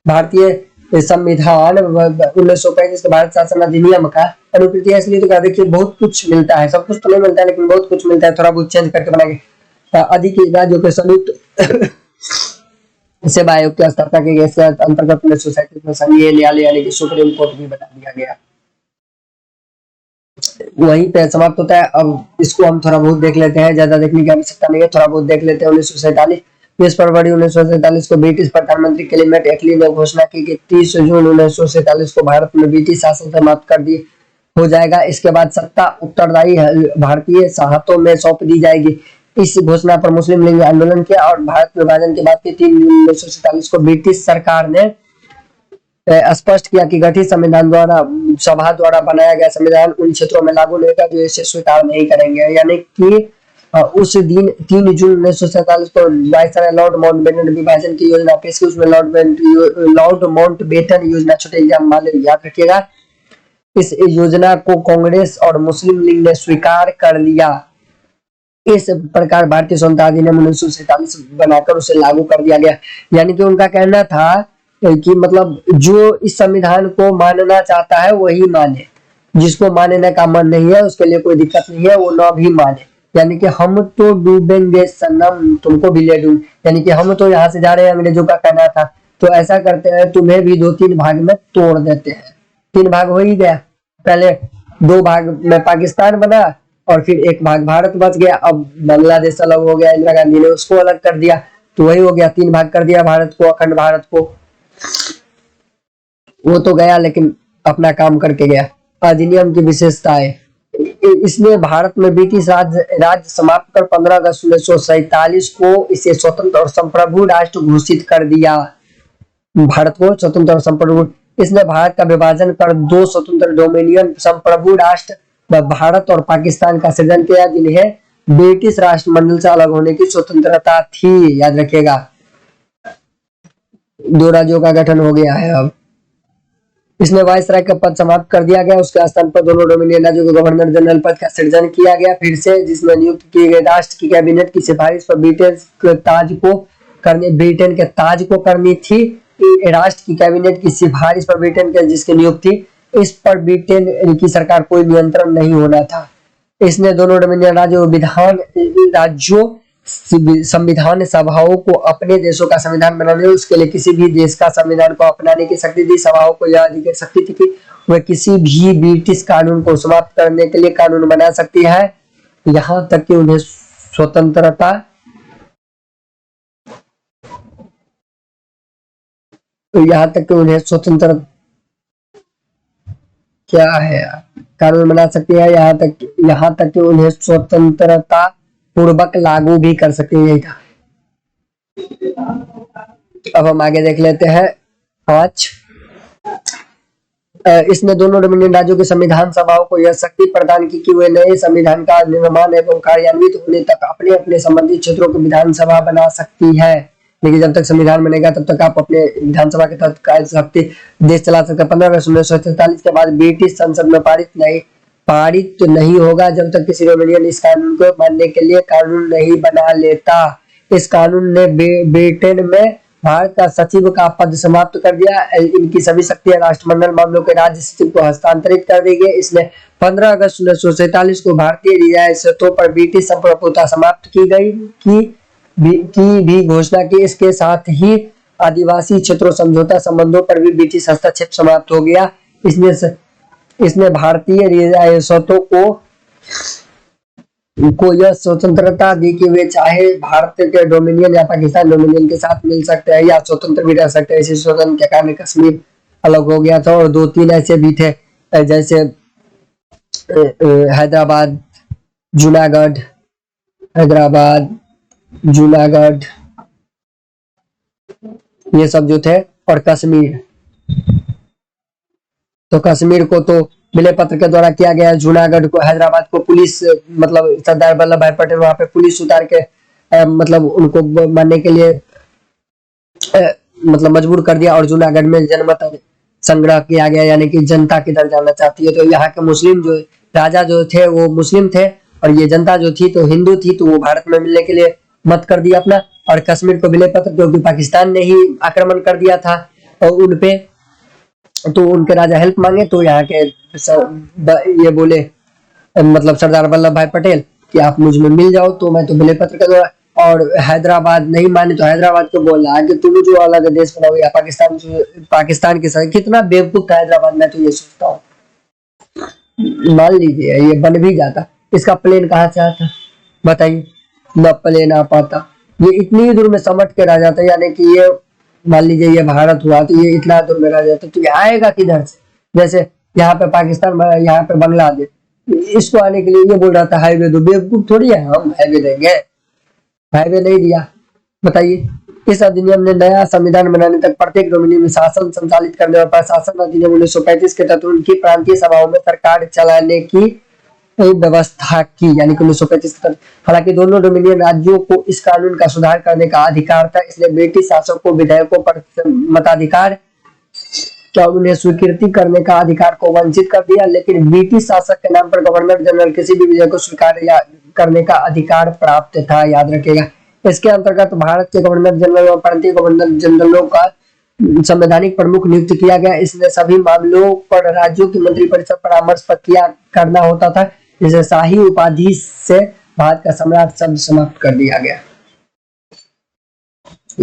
भारतीय संविधान 1935 के भारत शासन अधिनियम का अनुकृति है। इसलिए तो कहा, देखिए बहुत कुछ मिलता है, सब कुछ तो नहीं मिलता है लेकिन बहुत कुछ मिलता है, थोड़ा बहुत चेंज करके बनाएंगे। अधिक राज्यों के संयुक्त सेवा आयोग की स्थापना की गई। इसके अंतर्गत 1937 में संघीय न्यायालय यानी कि सुप्रीम कोर्ट भी बना दिया गया। वहीं पे समाप्त होता है। अब इसको हम थोड़ा बहुत देख लेते हैं, ज्यादा देखने की आवश्यकता नहीं है, थोड़ा बहुत देख लेते हैं। 1947 20 फरवरी 1947 को ब्रिटिश प्रधानमंत्री क्लेमेंट एटली ने घोषणा की कि 30 जून 1947 को भारत में ब्रिटिश शासन समाप्त कर दी हो जाएगा। इसके बाद सत्ता उत्तरदायी भारतीय हाथों में सौंप दी जाएगी। इस घोषणा पर मुस्लिम लीग ने आंदोलन किया और भारत विभाजन के बाद 3 जून 1947 को ब्रिटिश सरकार ने स्पष्ट किया कि गठित संविधान द्वारा सभा द्वारा बनाया गया संविधान उन क्षेत्रों में लागू नहीं होगा जो इसे स्वीकार नहीं करेंगे। यानी कि उस दिन 3 जून 1947 को वायसराय लॉर्ड माउंटबेटन ने विभाजन की योजना पेश की। उसमें लॉर्ड माउंटबेटन योजना, छोटे एग्जाम वाले याद रखिएगा, इस योजना को कांग्रेस और मुस्लिम लीग ने स्वीकार कर लिया। इस प्रकार भारतीय संविधान अधिनियम 1947 बनाकर उसे लागू कर दिया गया। यानी कि उनका कहना था कि मतलब जो इस संविधान को मानना चाहता है वही माने, जिसको मानने का मन नहीं है उसके लिए कोई दिक्कत नहीं है, वो ना भी माने। यानी कि हम तो डूबेंगे सनम तुमको भी ले डूब, यानी कि हम तो यहाँ से जा रहे हैं, अंग्रेजों का कहना था। तो ऐसा करते हैं, तुम्हें भी 2-3 भाग में तोड़ देते हैं। 3 भाग हो ही गया, पहले 2 भाग में पाकिस्तान बना और फिर 1 भाग भारत बच गया। अब बांग्लादेश अलग हो गया, इंदिरा गांधी ने उसको अलग कर दिया, तो वही हो गया, 3 भाग कर दिया भारत को, अखंड भारत को। वो तो गया लेकिन अपना काम करके गया। अधिनियम की विशेषताएं, इसने भारत में ब्रिटिश राज्य समाप्त कर 15 अगस्त 1947 को इसे स्वतंत्र और संप्रभु राष्ट्र घोषित कर दिया। भारत को स्वतंत्र और संप्रभु, इसने भारत का विभाजन कर 2 स्वतंत्र डोमिनियन संप्रभु राष्ट्र भारत और पाकिस्तान का सृजन किया, जिन्हें ब्रिटिश राष्ट्रमंडल से अलग होने की स्वतंत्रता थी। याद रखिएगा, 2 राज्यों का गठन हो गया है। अब इसमें वायसराय का पद समाप्त कर दिया गया, उसके स्थान पर दोनों डोमिनियन राज्यों के गवर्नर जनरल पद का सृजन किया गया फिर से, जिसमें नियुक्त किए गए राष्ट्र की कैबिनेट की सिफारिश पर ब्रिटेन के ताज को करनी थी। राष्ट्र की कैबिनेट की सिफारिश पर ब्रिटेन के जिसकी नियुक्ति, इस पर ब्रिटेन की सरकार कोई नियंत्रण नहीं होना था। इसने दोनों डोमिनियन राज्यों संविधान सभाओं को अपने देशों का संविधान बनाने, उसके लिए किसी भी देश का संविधान को अपनाने की शक्ति दी। सभाओं को यह अधिकार शक्ति थी कि वह किसी भी ब्रिटिश कानून को समाप्त करने के लिए कानून बना सकती है, यहाँ तक कि उन्हें स्वतंत्रता क्या है, कानून बना सकती है, यहाँ तक कि उन्हें स्वतंत्रता पूर्वक लागू भी कर सकती है। यही था। अब हम आगे देख लेते हैं 5। इसने दोनों डोमिनियन राज्यों के संविधान सभाओं को यह शक्ति प्रदान की कि वे नए संविधान का निर्माण एवं कार्यान्वित होने तक अपने अपने संबंधित क्षेत्रों की विधानसभा बना सकती है। लेकिन जब तक संविधान बनेगा तब तक आप अपने विधानसभा के तहत कार्य शक्ति देश चला सकते हैं। 15 अगस्त 1947 के बाद ब्रिटिश संसद में पारित तो नहीं होगा जब तक किसी रोमेनियन इस कानून को मानने के लिए कानून नहीं बना लेता। इस कानून ने ब्रिटेन में भारत का सचिव का पद समाप्त कर दिया। इनकी सभी शक्तियां राष्ट्रमंडल मामलों के राज्य सचिव को हस्तांतरित कर दी गई। इसने 15 अगस्त 1947 को भारतीय रियासतों पर ब्रिटिश संप्रभुता समाप्त की गई की भी घोषणा की। इसके साथ ही आदिवासी क्षेत्रों समझौता संबंधों पर भी ब्रिटिश हस्तक्षेप समाप्त हो गया। इसने भारतीय रियासतों को यह स्वतंत्रता दी कि वे चाहे भारत के डोमिनियन या पाकिस्तान डोमिनियन के साथ मिल सकते हैं या स्वतंत्र भी रह सकते हैं। इसी स्वतंत्र के कारण कश्मीर अलग हो गया था और 2-3 ऐसे भी थे जैसे हैदराबाद जूनागढ़ ये सब जो थे, और कश्मीर। तो कश्मीर को तो विलय पत्र के द्वारा किया गया। जूनागढ़ को, हैदराबाद को पुलिस मतलब सरदार वल्लभ भाई पटेल वहां पे पुलिस उतार के मतलब उनको मानने के लिए मतलब मजबूर कर दिया। और जूनागढ़ में जनमत संग्रह किया गया, यानी कि जनता किधर जाना चाहती है। तो यहाँ के मुस्लिम जो राजा जो थे वो मुस्लिम थे और ये जनता जो थी तो हिंदू थी, तो वो भारत में मिलने के लिए मत कर दिया अपना। और कश्मीर को विलय पत्र क्योंकि पाकिस्तान ने ही आक्रमण कर दिया था और उनपे, तो उनके राजा हेल्प मांगे। तो यहाँ के ये बोले मतलब सरदार वल्लभ भाई पटेल कि आप मुझ में मिल जाओ, तो मैं तो विलय पत्र का द्वारा। और हैदराबाद नहीं माने तो हैदराबाद को बोला कि तुम जो अलग देश बनाओ या पाकिस्तान के साथ। कितना बेवकूफ था हैदराबाद, मैं तो ये सोचता हूँ। मान लीजिए ये बन भी जाता, इसका प्लेन कहाँ से आता बताइए, न प्लेन आ पाता, ये इतनी दूर में समट के रह जाता। यानी कि ये मान लीजिए ये भारत हुआ तो ये इतना दूर में रह जाता, तो ये आएगा किधर से। जैसे यहाँ पे पाकिस्तान, यहाँ पे बांग्लादेश, इसको आने के लिए ये बोल रहा था हाईवे दो। बेवकूफ थोड़ी है हम हाईवे देंगे, हाईवे नहीं दिया। बताइए, इस अधिनियम ने नया संविधान बनाने तक प्रत्येक डोमिनियन में शासन संचालित करने और प्रशासन अधिनियम 1935 के तहत उनकी प्रांतीय सभाओं में सरकार चलाने की व्यवस्था की, यानी कि 1935 के तहत। हालांकि दोनों डोमिनियन राज्यों को इस कानून का सुधार करने का अधिकार था, इसलिए ब्रिटिश शासक को विधेयकों पर मताधिकार क्या उन्हें स्वीकृति करने का अधिकार को वंचित कर दिया। लेकिन ब्रिटिश शासक के नाम पर गवर्नर जनरल किसी भी विधेयक को स्वीकार या करने का अधिकार प्राप्त था, याद रखिएगा। इसके अंतर्गत भारत के गवर्नर जनरल और प्रांतीय गवर्नर जनरलों का संवैधानिक प्रमुख नियुक्त किया गया। इसने सभी मामलों पर राज्यों की मंत्रिपरिषद परामर्श प्रक्रिया करना होता था, जिसे शाही उपाधि से भारत का सम्राट शब्द समाप्त कर दिया गया,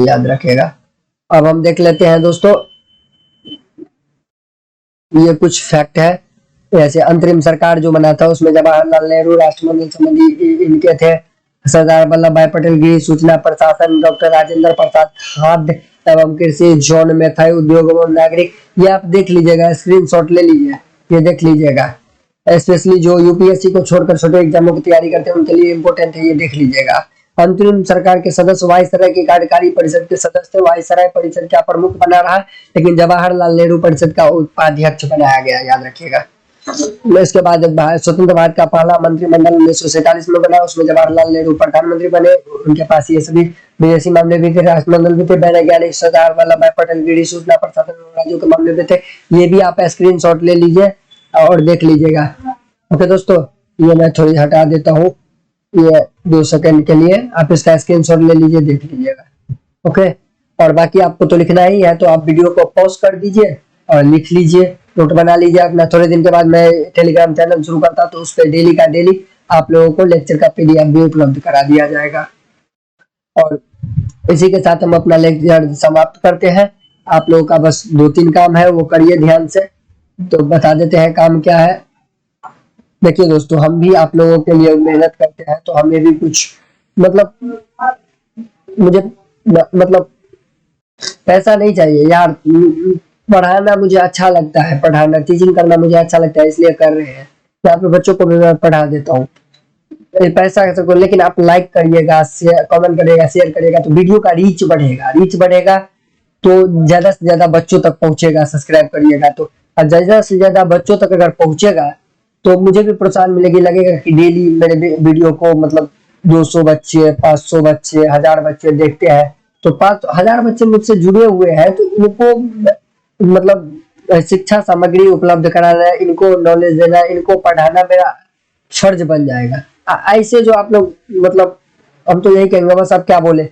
याद रखिएगा। अब हम देख लेते हैं दोस्तों, ये कुछ फैक्ट है। जैसे अंतरिम सरकार जो बना था उसमें जवाहरलाल नेहरू राष्ट्रमंडल संबंधी इनके थे, सरदार वल्लभ भाई पटेल की सूचना प्रशासन, डॉक्टर राजेंद्र प्रसाद खाद्य एवं कृषि, जॉन मेथाई उद्योग एवं नागरिक। ये आप देख लीजिएगा, स्क्रीनशॉट ले लीजिए, ये देख लीजिएगा। स्पेशली जो यूपीएससी को छोड़कर छोटे एग्जामों की तैयारी करते हैं उनके लिए इंपॉर्टेंट है, ये देख लीजिएगा। अंतरिम सरकार के सदस्य वायसराय की कार्यकारी परिषद के सदस्य, वायसराय परिषद का प्रमुख बना रहा, लेकिन जवाहरलाल नेहरू परिषद का उपाध्यक्ष बनाया गया, याद रखिएगा। इसके बाद स्वतंत्र भारत का पहला मंत्रिमंडल 1947 में बना, उसमें जवाहरलाल नेहरू प्रधानमंत्री बने। उनके पास ये सभी विदेशी मामले भी थे, राष्ट्रमंडल भी थे, वैज्ञानिक सरदार वल्लभ भाई पटेल गिरी सूचना प्रशासन राज्यों के मामले भी थे। ये भी आप स्क्रीनशॉट ले लीजिए और देख लीजिएगा। ओके दोस्तों, ये मैं थोड़ी हटा देता हूँ, ये 2 सेकंड के लिए आप इसका स्क्रीनशॉट ले लीजिए, देख लीजिएगा। ओके, और बाकी आपको तो लिखना ही है, तो आप वीडियो को पॉज कर दीजिए और लिख लीजिए, नोट बना लीजिए अपना। थोड़े दिन के बाद मैं टेलीग्राम चैनल शुरू करता, तो उस पर डेली का डेली आप लोगों को लेक्चर का पीडीएफ भी उपलब्ध करा दिया जाएगा। और इसी के साथ हम अपना लेक्चर समाप्त करते हैं। आप लोगों का बस 2-3 काम है, वो करिए ध्यान से। तो बता देते हैं काम क्या है। देखिए दोस्तों, हम भी आप लोगों के लिए मेहनत करते हैं, तो हमें भी कुछ मतलब मुझे मतलब पैसा नहीं चाहिए यार। पढ़ाना मुझे अच्छा लगता है, पढ़ाना टीचिंग करना मुझे अच्छा लगता है, इसलिए कर रहे हैं। यहाँ पे बच्चों को भी मैं पढ़ा देता हूँ, पैसा कैसे को। लेकिन आप लाइक करिएगा, कमेंट करिएगा, शेयर करिएगा, तो वीडियो का रीच बढ़ेगा तो ज्यादा से ज्यादा बच्चों तक पहुंचेगा। सब्सक्राइब करिएगा तो ज्यादा से ज्यादा बच्चों तक अगर पहुंचेगा तो मुझे भी प्रोत्साहन मिलेगी, लगेगा कि डेली मेरे वीडियो को मतलब 200 बच्चे, 500 बच्चे, 1000 बच्चे देखते हैं। तो 5000 बच्चे मुझसे जुड़े हुए हैं, तो उनको मतलब शिक्षा सामग्री उपलब्ध कराना, इनको नॉलेज देना, इनको पढ़ाना मेरा फर्ज बन जाएगा। ऐसे जो आप लोग मतलब हम तो यही कहेंगे, बस आप क्या बोले,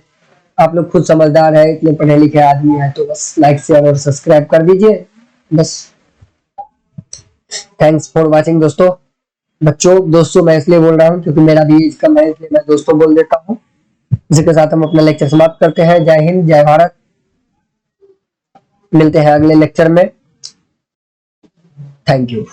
आप लोग खुद समझदार है, इतने पढ़े लिखे आदमी है, तो बस लाइक शेयर और सब्सक्राइब कर दीजिए बस। थैंक्स फॉर वाचिंग दोस्तों। बच्चों दोस्तों मैं इसलिए बोल रहा हूँ क्योंकि मेरा भी एज कम है, इसलिए मैं दोस्तों बोल देता हूँ। इसी के साथ हम अपना लेक्चर समाप्त करते हैं। जय हिंद, जय भारत। मिलते हैं अगले लेक्चर में। Thank you.